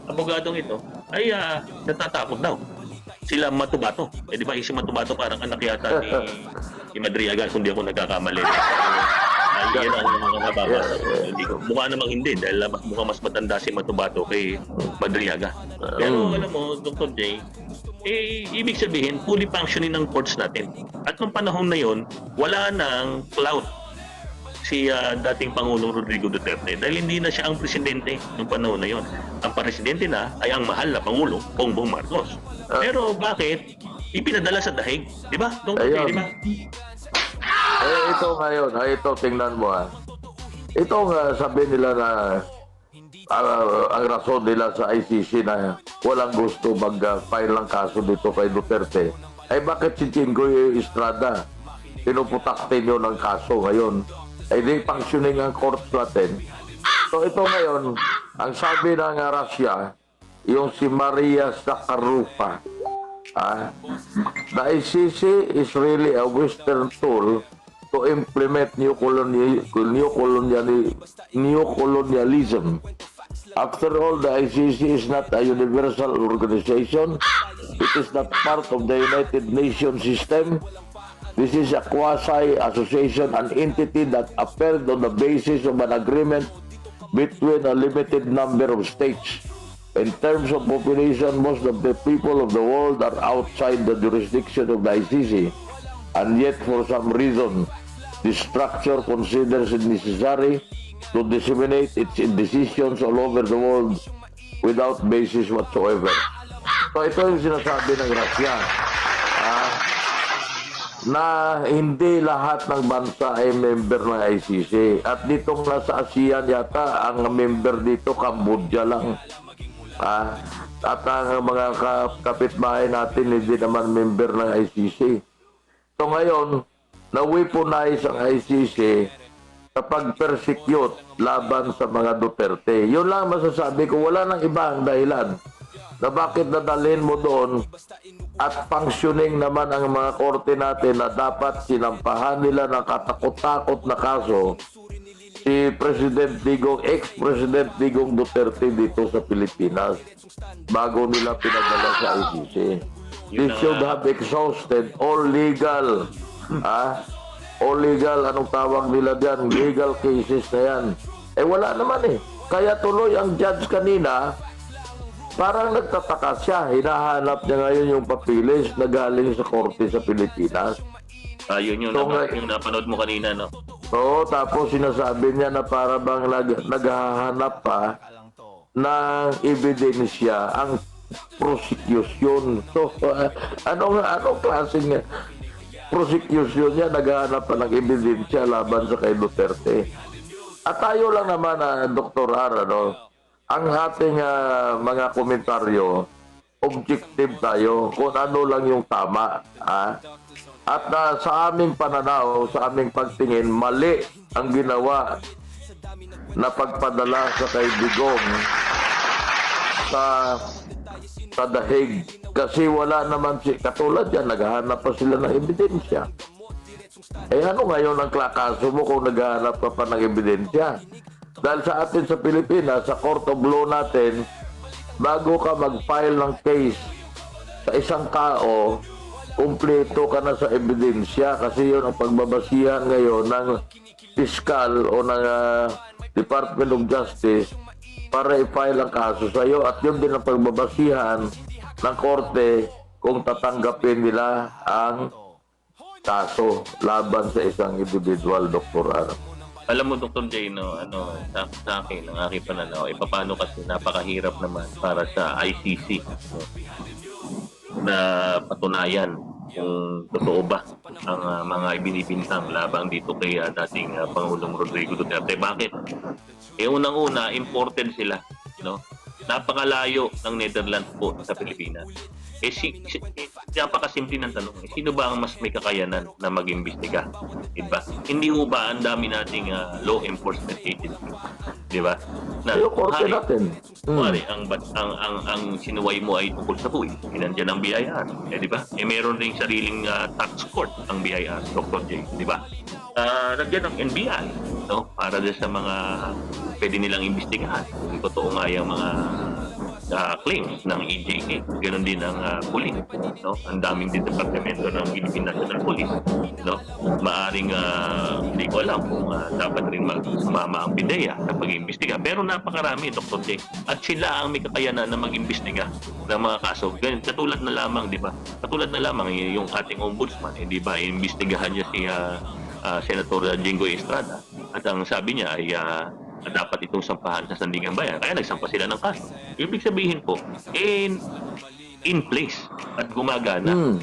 abogadong ito ay natatakot daw sila Matubato. Di ba si Matubato parang anak yata ni Madriaga, kung di ako nagkakamali. Yan ang mga nababasa. Mukha namang hindi dahil mukha mas matanda si Matubato kay Madriaga. Pero alam mo, Dr. J, ibig sabihin, fully functioning ng courts natin. At nung panahon na yon, wala nang clout si dating Pangulong Rodrigo Duterte dahil hindi na siya ang presidente nung panahon na yon. Ang presidente na ay ang mahal na Pangulong Bongbong Marcos. Pero bakit ipinadala sa Dahig? Di ba? Dr. J, di ba? Ito ngayon, ito tingnan mo Ito nga sabi nila na ang rason nila sa ICC na walang gusto mag-file ng kaso dito kay Duterte ay bakit si Jinggoy Estrada pinuputaktin yun ng kaso ngayon. Ay di functioning ang court natin. So ito ngayon, ang sabi ng Russia, yung si Maria Zakharova, the ICC is really a Western tool to implement new colonialism. After all, the ICC is not a universal organization. It is not part of the United Nations system. This is a quasi-association, an entity that appeared on the basis of an agreement between a limited number of states. In terms of population, most of the people of the world are outside the jurisdiction of the ICC. And yet, for some reason, the structure considers it necessary to disseminate its decisions all over the world without basis whatsoever. So ito yung sinasabi ng Russia, na hindi lahat ng bansa ay member ng ICC. At dito nga sa ASEAN yata, ang member dito, Cambodia lang. At ang mga kapitbahay natin hindi naman member ng ICC. So ngayon, na-weaponize ang ICC kapag persecute laban sa mga Duterte. Yun lang masasabi ko, wala nang ibang dahilan na bakit nadalhin mo doon at functioning naman ang mga korte natin na dapat sinampahan nila ng katakot-takot na kaso si President Digong, ex-President Digong Duterte dito sa Pilipinas bago nila pinadala sa ICC. They should have exhausted all legal all legal, anong tawag nila dyan, legal cases na yan. Wala naman Kaya tuloy ang judge kanina, parang nagtataka siya. Hinahanap niya ngayon yung papilis na galing sa korte sa Pilipinas. Yun yung napanood mo kanina, no? Oo, tapos sinasabi niya na para bang naghahanap pa ng ebidensya ang prosecution. So, anong klaseng prosecution niya, naghahanap pa ng ebidensya laban sa kay Duterte. At tayo lang naman, Dr. R, ang ating mga komentaryo, objective tayo kung ano lang yung tama. At sa aming pananaw, sa aming pagtingin, mali ang ginawa na pagpadala sa kay Digong sa dahig. Kasi wala naman katulad yan, naghahanap pa sila ng ebidensya. Ano ngayon ang kaso mo kung naghahanap ka pa ng ebidensya? Dahil sa atin sa Pilipinas, sa court of law natin, bago ka mag-file ng case sa isang tao, kumpleto ka na sa ebidensya kasi yun ang pagbabasihan ngayon ng piskal o ng Department of Justice para i-file ang kaso sa iyo at yun din ang pagbabasihan ng korte kung tatanggapin nila ang kaso laban sa isang individual, Dr. R. Alam mo, Dr. J, sa akin, ang aking pananaw, paano kasi napakahirap naman para sa ICC na patunayan kung totoo ba ang mga ibinibintang labang dito kay dating Pangulong Rodrigo Duterte. Bakit? Unang-una, imported sila, napakalayo ng Netherlands po sa Pilipinas. Napakasimple ng tanong. Sino ba ang mas may kakayanan na mag-imbestiga? Diba? Hindi ho ba ang dami nating law enforcement agency? Diba? Yung korte natin. Kumari, ang sinuway mo ay tungkol sa buhay. Nandiyan ang BIR. Diba? Meron ring sariling tax court ang BIR, Dr. J. Diba? Nandiyan ang NBI, para din sa mga pwede nilang imbestigahan kung totoo nga yung mga claims ng EJK. Ganon din ang police. Ang daming din departamento ng Philippine National Police. Maaring hindi ko alam kung dapat rin sumama ang PIDEA sa pag-iimbestiga. Pero napakarami, Dr. J. At sila ang may kakayanan na mag-imbestiga ng mga kaso. Ganun, katulad na lamang, di ba? Katulad na lamang yung ating ombudsman, di ba? Iimbestigahan niya si Senator Jinggoy Estrada. At ang sabi niya ay dapat itong sampahan sa Sandigan Bayan. Kaya nagsampa sila ng kaso. Ibig sabihin po, in place at gumagana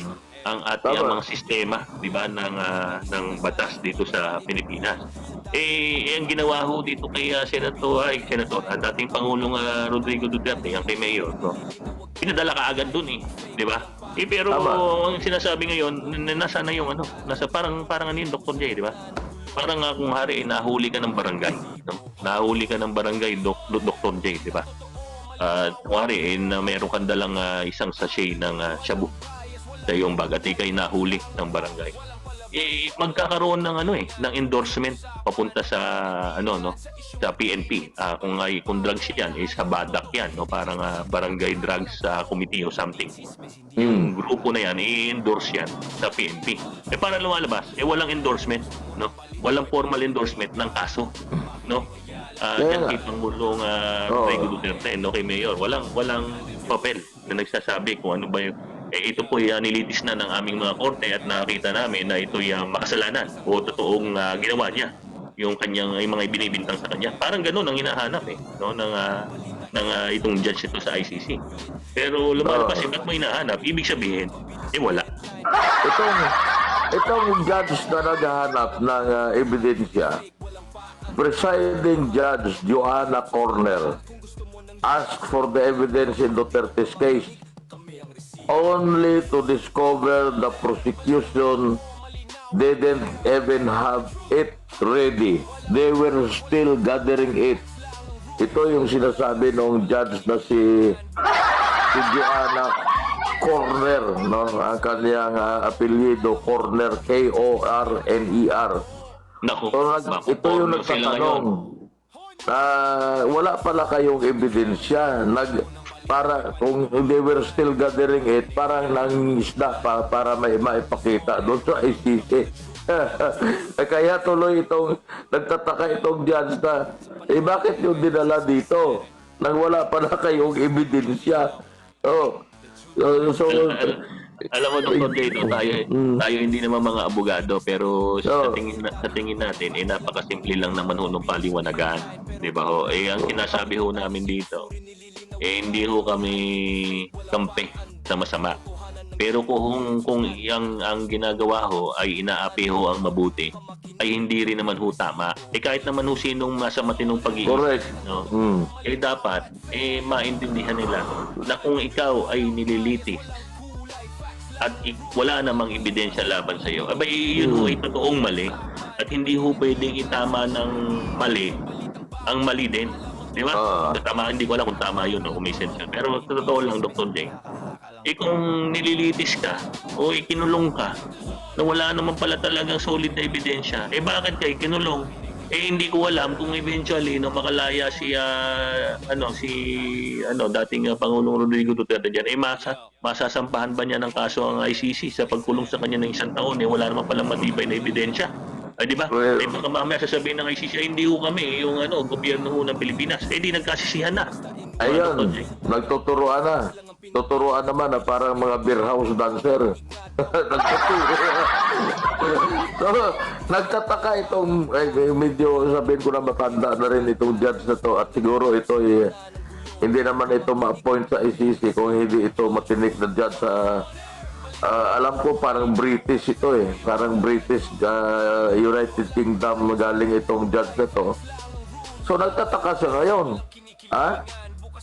ang ating mga sistema, di ba, ng batas dito sa Pilipinas. Ang ginawa ho dito kay Senator, dating Pangulong Rodrigo Duterte, ang kay Mayor, pinadala ka agad dun di ba? Pero Tama. ang sinasabi ngayon, nasa na yung ano, nasa parang ano yun, Dr. J, di ba? Parang nga kung hari, nahuli ka ng barangay. No? Nahuli ka ng barangay, Dr. J, di ba? Kung hari, na meron kang dalang isang sachet ng shabu sa iyong bag at ikay nahuli ng barangay. Magkakaroon ng ng endorsement papunta sa sa PNP. Kung drugs yan sa BADAC yan, no, parang Barangay Drugs Committee or something. Yung grupo na yan i-endorse yan sa PNP. Para lumalabas walang endorsement, no, walang formal endorsement ng kaso, no. Diyan kay Pangulong Rodrigo Duterte, no, kay Mayor, walang papel na nagsasabi kung ano ba yung ito po nilitis na ng aming mga korte at nakita namin na ito yung makasalanan o totoong ginawa niya yung mga ibinibintang sa kanya. Parang ganoon ang hinahanap no, ng itong judge ito sa ICC. Pero lumalabas ba't mo hinahanap? Ibig sabihin, wala. Itong judge na naghahanap ng ebidensya, presiding judge Joanna Corner asked for the evidence in Duterte's case only to discover the prosecution didn't even have it ready. They were still gathering it. Ito yung sinasabi ng judge na si Joanna Corner, no? Ang kanyang apelyido, Corner, K-O-R-N-E-R. Naku, Ito yung nagtatanong. Wala pala kayong ebidensya. Para kung they were still gathering it, parang nangisda para may maipakita doon sa ICC. Kaya tuloy nagtataka itong judge na, bakit yung dinala dito? Nang wala pala kayong ebidensya. Alam mo, Dr. J, tayo hindi naman mga abogado, pero sa tingin natin, napakasimple lang naman ng paliwanagan. Di ba ho? Ang sinasabi ho namin dito, hindi ho kami kampe sa masama. Pero kung ang ginagawa ho ay inaapi ho ang mabuti, ay hindi rin naman ho tama. Kahit naman ho sinong nasa matinong pag-iisip, Correct. no? Dapat maintindihan nila na kung ikaw ay nililitis at wala namang ebidensya laban sa iyo, yun ho ay totoong mali at hindi ho pwedeng itama ng mali ang mali din. Di ba? Tama, hindi ko alam kung tama yun o kung may sense yun. Pero sa totoo lang, Dr. J, kung nililitis ka o kinulong ka na wala naman pala talagang solid na ebidensya, bakit kayo kinulong? Hindi ko alam kung eventually makalaya si dating Pangulong Rodrigo Duterte diyan, masasampahan ba niya ng kaso ang ICC sa pagkulong sa kanya ng 1 taon, wala naman pala matibay na ebidensya. Di ba? Well, baka mamaya sasabihin ng ICC, hindi ho kami, yung gobyerno ho ng Pilipinas. Di nagkasisihan na. Ayun, nagtuturuan na. Tuturuan naman na parang mga beer house dancer. So, nagtataka itong, medyo sabihin ko na matanda na rin itong judge na to at siguro ito hindi naman ito ma-appoint sa ICC kung hindi ito matinik na judge sa alam ko parang British ito parang British United Kingdom galing itong judge na to. So nagtataka siya ngayon,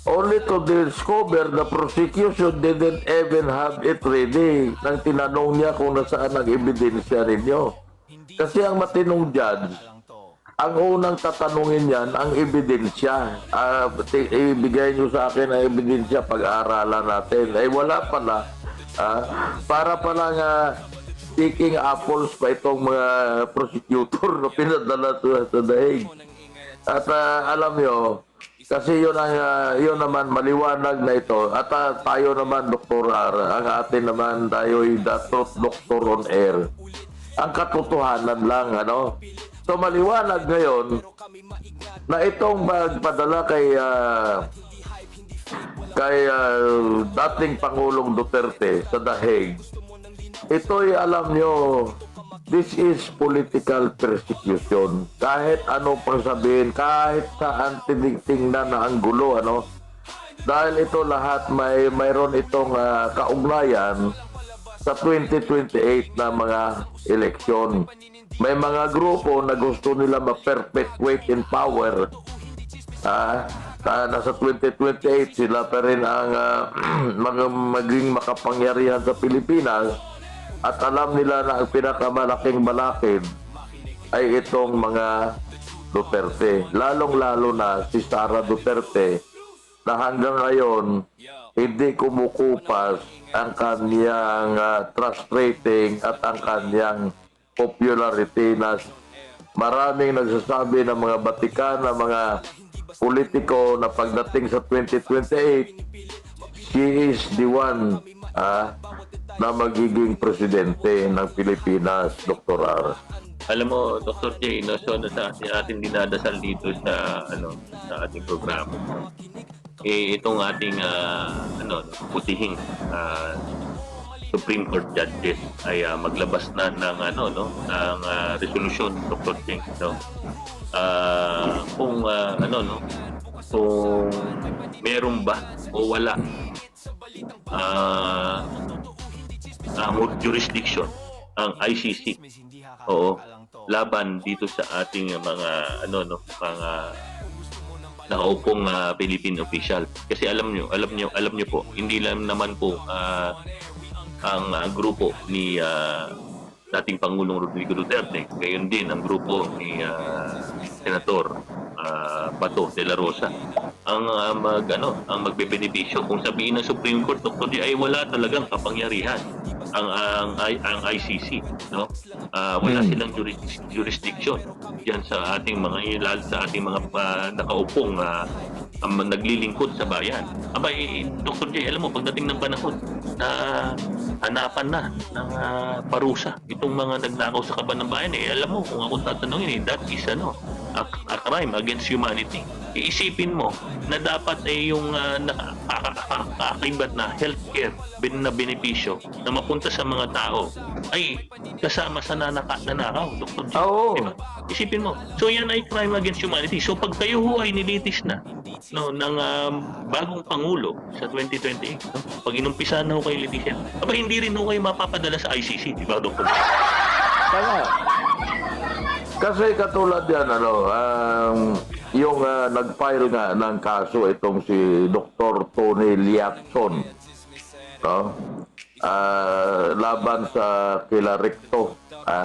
only to discover the prosecution didn't even have it ready. Nang tinanong niya kung nasaan ang ebidensya ninyo. Kasi ang matinong judge, ang unang tatanungin niyan, ang ebidensya. Ibigay niyo sa akin ang ebidensya, pag-aaralan natin. Wala pala. Para pala nga picking apples pa itong mga prosecutor na pinadala sa daig. At alam nyo, kasi yun naman maliwanag na ito. At tayo naman, Dr. R, ang atin naman tayo ay the truth doctor on air. Ang katotohanan lang, So maliwanag ngayon na itong magpadala kay dating Pangulong Duterte sa The Hague, ito'y alam nyo, this is political persecution. Kahit ano pang sabihin, kahit saan tingnan na ang gulo, dahil ito lahat mayroon itong kaugnayan sa 2028 na mga eleksyon. May mga grupo na gusto nila ma-perpetuate in power nasa 2028 sila pa rin ang maging makapangyarihan sa Pilipinas at alam nila na ang pinakamalaking balakid ay itong mga Duterte. Lalong-lalo na si Sara Duterte na hanggang ngayon hindi kumukupas ang kanyang trust rating at ang kanyang popularity na maraming nagsasabi ng mga batikan ng mga politiko na pagdating sa 2028 she is the one na magiging presidente ng Pilipinas, Dr. R. Alam mo, Dr. J, no, so sa ating dinadasal dito sa sa ating programa. Itong ating putihing Supreme Court judges ay maglabas na ng ng resolution, Dr. J, no. Kung kung meron ba o wala jurisdiction ang ICC laban dito sa ating mga mga nakaupong Philippine official. Kasi alam nyo po, hindi lang naman po ang grupo ni dating Pangulong Rodrigo Duterte, gayon din ang grupo ni Senator Bato de la Rosa ang magbebenepisyo kung sabihin ng Supreme Court, Dr. Di, ay wala talagang kapangyarihan ang ICC, no? Wala silang jurisdiction diyan sa ating mga nakaupong naglilingkod sa bayan. Abay, Dr. J, alam mo, pagdating ng panahon na hanapan na ng parusa itong mga nagnakaw sa kaban ng bayan, alam mo, kung ako tatanungin, that is a crime against humanity. Iisipin mo na dapat yung nakakaibat na healthcare na benepisyo na mapunta sa mga tao ay kasama sa nanakaw, Dr. J. Diba? Isipin mo. So yan ay crime against humanity. So pag kayo ho ay nilitis na ng bagong Pangulo sa 2028, pag inumpisahan na ho kayo litisyan, hindi rin ho kayo mapapadala sa ICC, di ba, Dr. J? Tama. Kasi katulad yan, yung nag-file nga ng kaso itong si Dr. Tony Liaczon, no? Laban sa kila Recto,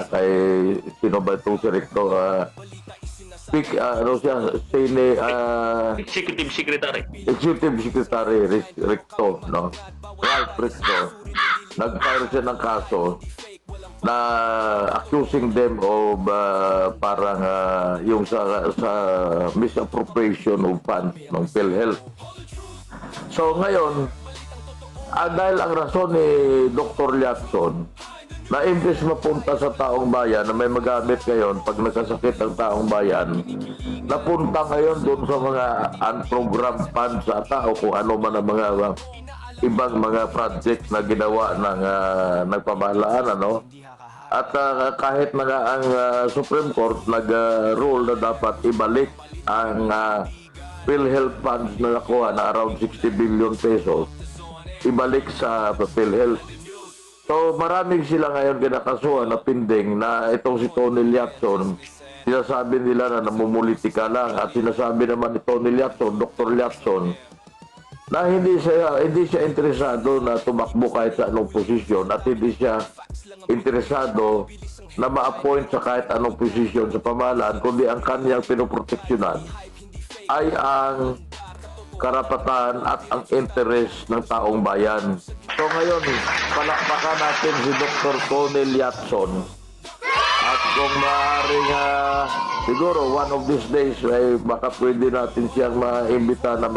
kay sino ba itong si Recto? Executive Secretary Recto, no? Ralph Recto. Nag-file siya ng kaso na accusing them of parang yung sa misappropriation of funds ng PhilHealth. So ngayon, dahil ang rason ni Dr. Liaczon na imbes mapunta sa taong bayan na may magamit ngayon pag nagkasakit ang taong bayan, napunta ngayon doon sa mga unprogrammed funds sa tao kung ano man ang mga ibang mga project na ginawa ng nagpamahalaan, At kahit na ang Supreme Court nag-rule na dapat ibalik ang PhilHealth funds na nakuha na around 60 billion pesos, ibalik sa PhilHealth. So maraming sila ngayon kinakasuhan na pending na itong si Tony Liaczon, sinasabi nila na namumulitika lang, at sinasabi naman ni Tony Liaczon, Dr. Liaczon, na hindi siya interesado na tumakbo kahit sa anong posisyon at hindi siya interesado na ma-appoint sa kahit anong posisyon sa pamahalaan, kundi ang kanyang pinoproteksyonan ay ang karapatan at ang interest ng taong bayan. So ngayon, palakpakan natin si Dr. Tony Liaczon, at kung maaaring siguro one of these days ay baka pwede natin siyang maimbita na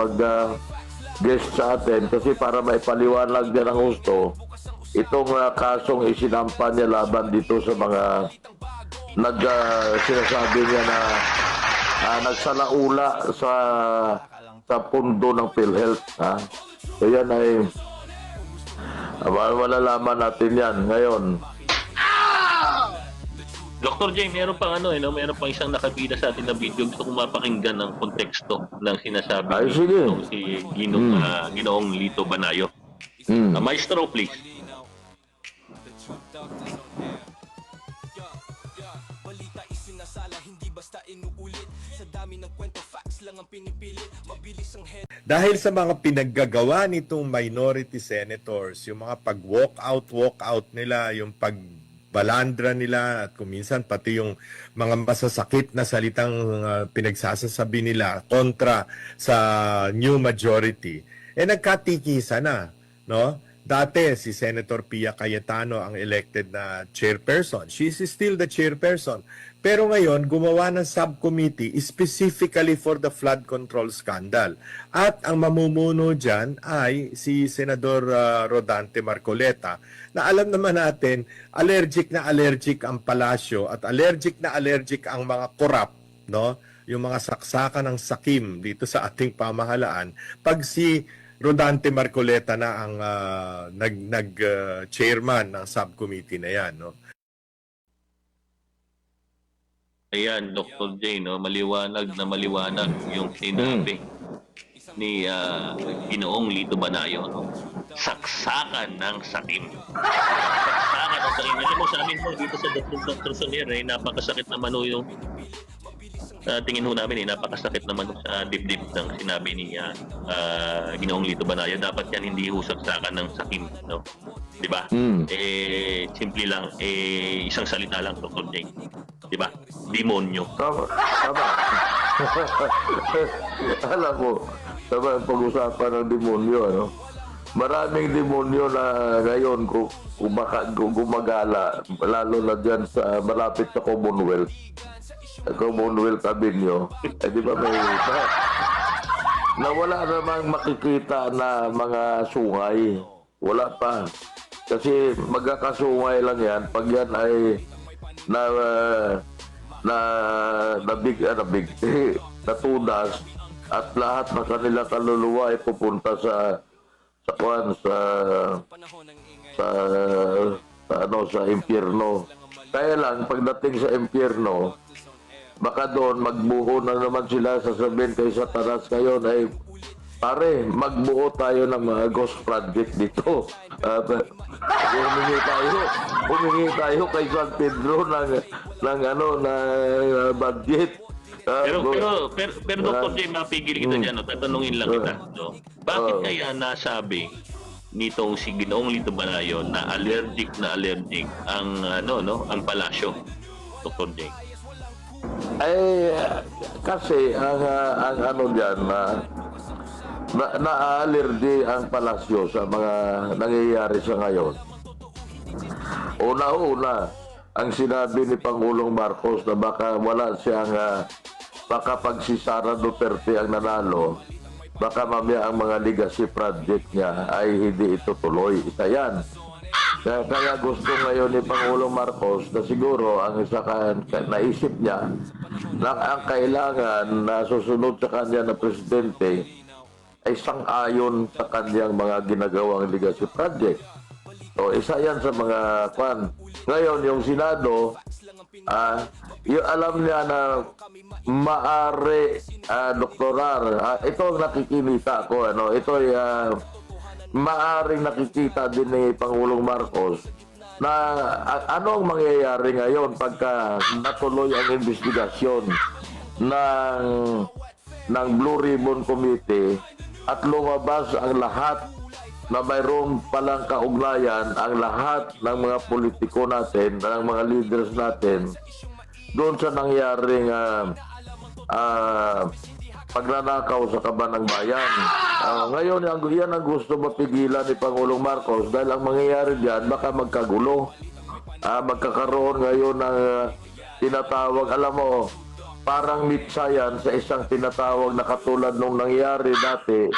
guest sa atin, kasi para maipaliwanag niya ng gusto itong kasong isinampa niya laban dito sa mga sinasabi niya na nagsalaula sa pundo ng PhilHealth. So yan ay malalaman natin yan ngayon. Dr. J, meron pang meron pang isang nakabida sa atin na video. Gusto kong mapakinggan ng konteksto ng sinasabi ni si Ginoong Lito Banayo. Maestro, please. Dahil sa mga pinaggagawa nitong minority senators, yung mga walk out nila, yung pagbalandra nila at kuminsan pati yung mga masasakit na salitang pinagsasasabi nila kontra sa new majority, nagkatikisan na, no? Dati si Senator Pia Cayetano ang elected na chairperson. She is still the chairperson. Pero ngayon, gumawa ng subcommittee specifically for the flood control scandal. At ang mamumuno dyan ay si Senador Rodante Marcoleta, na alam naman natin, allergic ang palasyo at allergic ang mga korap, no? Yung mga saksakan ng sakim dito sa ating pamahalaan. Pag si Rodante Marcoleta na ang chairman ng subcommittee na yan, no? Ayan, Dr. J, no, maliwanag yung sinabi ni Ginoong Lito Banayo, no? Saksakan ng sakim. Saksakan ng sakim. Alam mo, sa amin po dito sa Dr. Soler, napakasakit naman o yung tingin ho namin, napakasakit naman sa dibdib ng sinabi ni Ginoong Lito Banayo. Dapat yan hindi ho saksakan ng sakim, no? Di ba? Simple lang, isang salita lang, Dr. J. Di ba? Demonyo. Tama. Alam mo, tama ang pag-usapan ng demonyo, ano? Maraming demonyo na ngayon gumagala, lalo na dyan sa malapit sa Commonwealth. Commonwealth Avenue. Di ba may na wala namang makikita na mga sungay. Wala pa. Kasi magkakasungay lang yan pag yan ay natudas at lahat ng kanila kaluluwa ay pupunta sa impyerno. Kaya lang pagdating sa impyerno, baka doon magbuo na naman sila, sasabihin kay Satanas ngayon ay, pare, magbuo tayo ng mga ghost project dito. Humingi tayo kay San Pedro ng budget. Pero Dr. J, mapigil kita dyan, no? Tatanungin lang kita, no? Bakit kaya nasabi nitong si Ginoong Lito Banayo na allergic ang ang palasyo, Dr. J? Ay, kasi ang diyan na-allergy ang palasyo sa mga nangyayari sa ngayon. Una-una, ang sinabi ni Pangulong Marcos na baka wala siyang baka pag si Sara Duterte ang nanalo, baka mamaya ang mga legacy project niya ay hindi ito tuloy. Isa yan. Kaya gusto ngayon ni Pangulong Marcos na siguro ang isa naisip niya na ang kailangan na susunod sa kanya na presidente ay sang-ayon sa kanyang mga ginagawang legacy project. So, isa yan sa mga Ngayon, yung Senado, yung alam niya na maari doktorar. Ito ang nakikinita ko. Ito ay maaring nakikita din ni Pangulong Marcos na ano ang mangyayari ngayon pagka natuloy ang investigasyon ng Blue Ribbon Committee at lumabas ang lahat na mayroong palang kaugnayan ang lahat ng mga politiko natin, ng mga leaders natin doon sa nangyaring pagnanakaw sa kaban ng bayan. Ngayon, yan ang gusto mapigilan ni Pangulong Marcos dahil ang mangyayari diyan baka magkagulo. Magkakaroon ngayon ng tinatawag, alam mo, parang mitsa yan sa isang tinatawag na katulad nung nangyari dati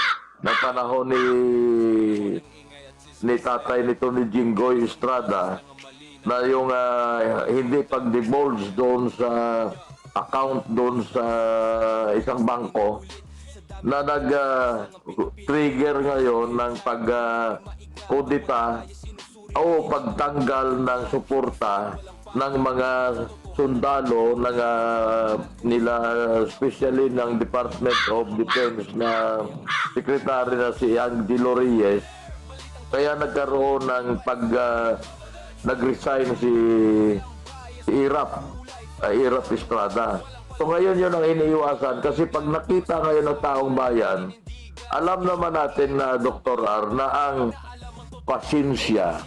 na panahon ni tatay nito ni Jinggoy Estrada na yung hindi pag-divulge doon sa account doon sa isang bangko na nag-trigger ngayon ng pag-kudita o pagtanggal ng suporta ng mga sundalo nila, especially ng Department of Defense na secretary na si Angelo Reyes. Kaya nagkaroon ng nag-resign si Irap Estrada. So ngayon yun ang iniiwasan kasi pag nakita ngayon ng taong bayan, alam naman natin na Dr. R na ang pasensya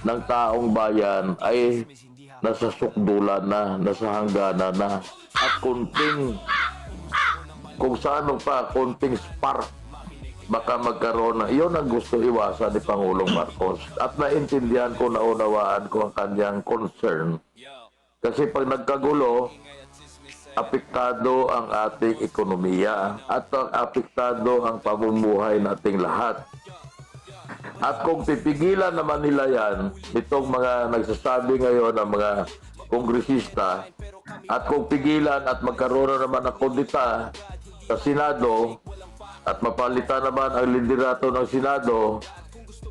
ng taong bayan ay nasa sukdulan na, nasa hangganan na at kunting kung saan pa konting spark baka magkaroon na yun ang gusto iwasan ni Pangulong Marcos at naintindihan ko, naunawaan ko ang kanyang concern kasi pag nagkagulo apektado ang ating ekonomiya at apektado ang pamumuhay nating lahat. At kung pipigilan naman nila yan, itong mga nagsasabi ngayon ng mga kongresista, at kung pigilan at magkaroon na naman ng kondita sa Senado, at mapalitan naman ang liderato ng Senado,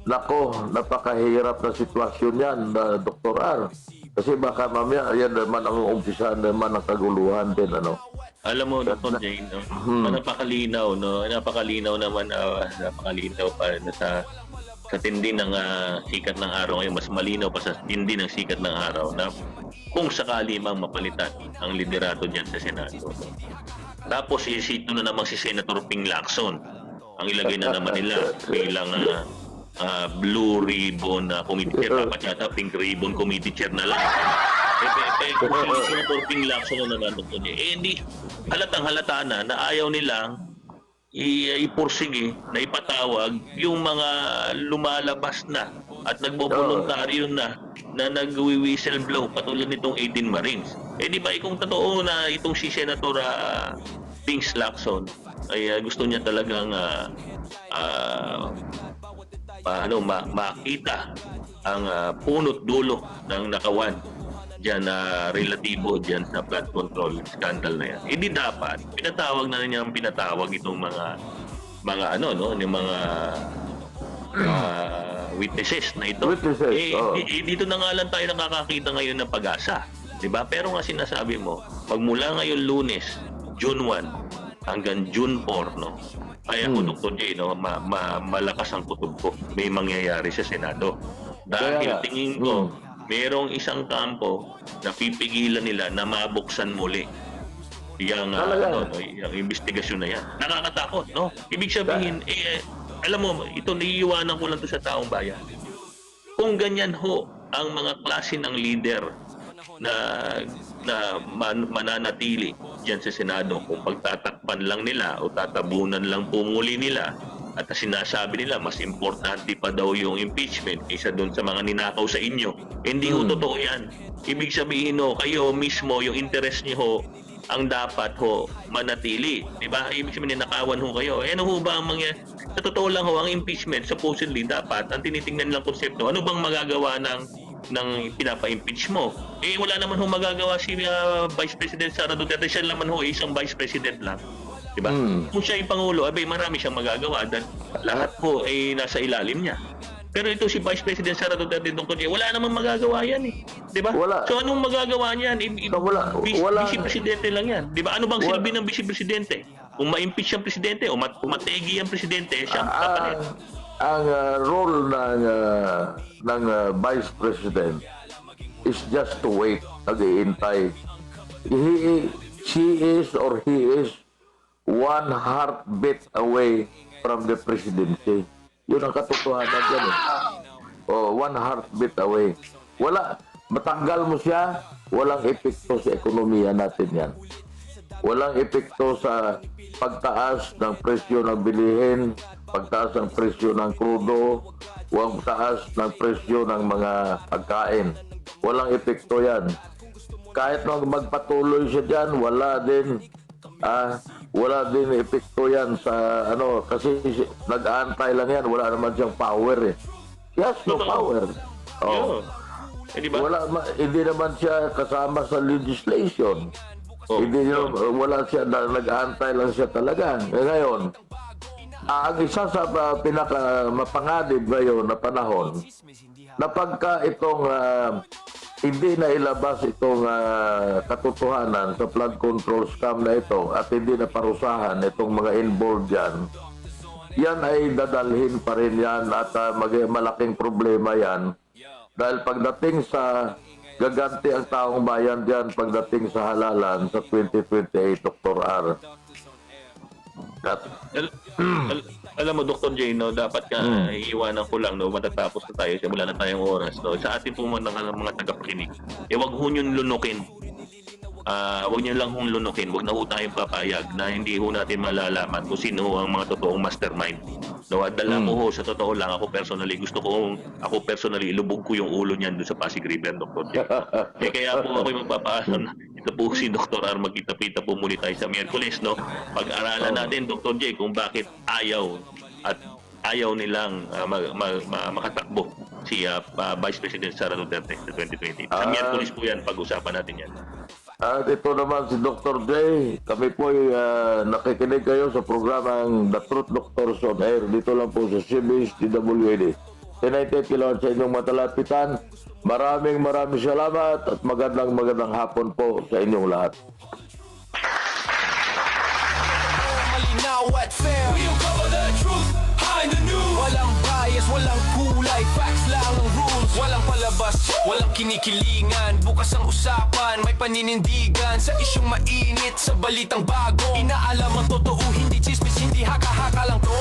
nako, napakahirap na sitwasyon yan, Dr. R. Kasi baka mamaya, yan naman ang umpisa naman ng kaguluhan din, ano? Alam mo, Dr. Jane, no? Napakalinaw, no? Napakalinaw naman, napakalinaw pa na sa tindi ng sikat ng araw ngayon, mas malinaw pa sa tindi ng sikat ng araw na kung sakali mang mapalitan ang liderato dyan sa Senado. Tapos isito na naman si Senator Ping Lacson. Ang ilagay na naman nila bilang blue ribbon committee chair. Dapat yata pink ribbon committee chair na lang. Kung si Senator Ping Lacson na naman hindi halatang halata na ayaw nilang ipursige na ipatawag yung mga lumalabas na at nagboboluntaryo na nag-whistle blow katulad nitong 18 Marines. Di ba kung totoo na itong si Senator Ping Lacson ay gusto niya talagang makita ang punot dulo ng nakawan dyan relatibo dyan sa flood control scandal na yan. Hindi dapat pinatawag na niya ang pinatawag itong mga yung mga witnesses na ito. Dito na nga lang tayo nakakakita ngayon ng pag-asa. 'Di ba? Pero nga sinasabi mo, magmula ngayon Lunes, June 1 hanggang June 4, no? Kaya ako, Dr. J, no, malakas ang kutob ko. May mangyayari sa Senado. Dahil tingin ko, merong isang kampo na pipigilan nila na mabuksan muli yung investigasyon na yan. Nakakatakot, no? Ibig sabihin, alam mo, ito naiiwanan ko lang to sa taong bayan. Kung ganyan ho ang mga klase ng leader na mananatili diyan sa Senado, kung pagtatakpan lang nila o tatabunan lang pumuli nila at sinasabi nila mas importante pa daw yung impeachment kaysa doon sa mga ninakaw sa inyo. Hindi ho totoo yan. Ibig sabihin ho, kayo mismo, yung interest niyo ho, ang dapat ho manatili. Diba? Ibig sabihin, nakawan ho kayo. Ano ho ba ang mangyayari? Sa totoo lang ho, ang impeachment, supposedly, dapat, ang tinitingnan lang konsepto, ano bang magagawa ng pinapa-impeach mo? Wala naman ho magagawa si Vice President Sara Duterte. Siya naman ho, isang Vice President lang. Diba? Kung siya yung Pangulo, marami siyang magagawa dahil lahat po ay nasa ilalim niya. Pero ito si Vice President Sara Duterte, wala namang magagawa yan eh. Diba? Wala. So anong magagawa niyan? Wala. Vice-Presidente lang yan. Diba? Ano bang silbi ng Vice-Presidente? Kung ma-impeach ang Presidente o mategi ang Presidente, siya ang kapalit. Ang role ng Vice President is just to wait, nag-iintay. She is or he is one heartbeat away from the presidency. Yun ang katotohanan dyan eh. One heartbeat away. Wala, matanggal mo siya, walang epekto sa ekonomiya natin yan. Walang epekto sa pagtaas ng presyo ng bilihin, pagtaas ng presyo ng krudo, huwag taas ng presyo ng mga pagkain. Walang epekto yan. Kahit magpatuloy siya dyan, wala din epekto yan sa kasi nag-aantay lang yan, wala naman siyang power eh. He has no power. Hindi naman siya kasama sa legislation. Wala siya, nag-aantay lang siya talaga. Ngayon, ang isa sa pinaka-mapanganib ngayon na panahon, na pagka itong hindi na ilabas itong katotohanan sa flood control scam na ito at hindi na parusahan itong mga involved dyan, yan ay dadalhin pa rin yan at malaking problema yan dahil pagdating sa gaganti ang taong bayan dyan pagdating sa halalan sa 2028, Dr. R. At, Alam mo, Dr. J, no, dapat ka iiwanan ko lang, no, matatapos na tayo, wala na tayong oras, no. Sa ating po mga tagapakinig, wag ho nyo lunukin. Wag nyo lang hong lunukin, wag na ho tayong papayag na hindi ho natin malalaman kung sino ho ang mga totoong mastermind. No, at dala ko ho, sa totoo lang, ako personally ilubog ko yung ulo niyan doon sa Pasig River, Dr. J. Kaya po ako magpapaalam na ito po si Dr. R, magkita-pita po muli tayo sa Miyerkules, no? Pag-aralan natin, Dr. J, kung bakit ayaw nilang makatakbo si Vice President Sara Duterte sa 2020. Sa Miyerkules po yan, pag-usapan natin yan. At ito naman si Dr. J. Kami po ay nakikinig kayo sa programang The Truth Doctors on Air. Dito lang po sa CBS DWAD. 1098 kilo sa inyong matalapitan. Maraming salamat at magandang hapon po sa inyong lahat. Malinaw at fair, we'll cover the truth, hide the news. Walang bias, walang kulay, facts lang ang rules. Walang palabas, walang kinikilingan. Bukas ang usapan, may paninindigan sa isyong mainit, sa balitang bago. Inaalam ang totoo, hindi chismis, hindi haka-haka lang to.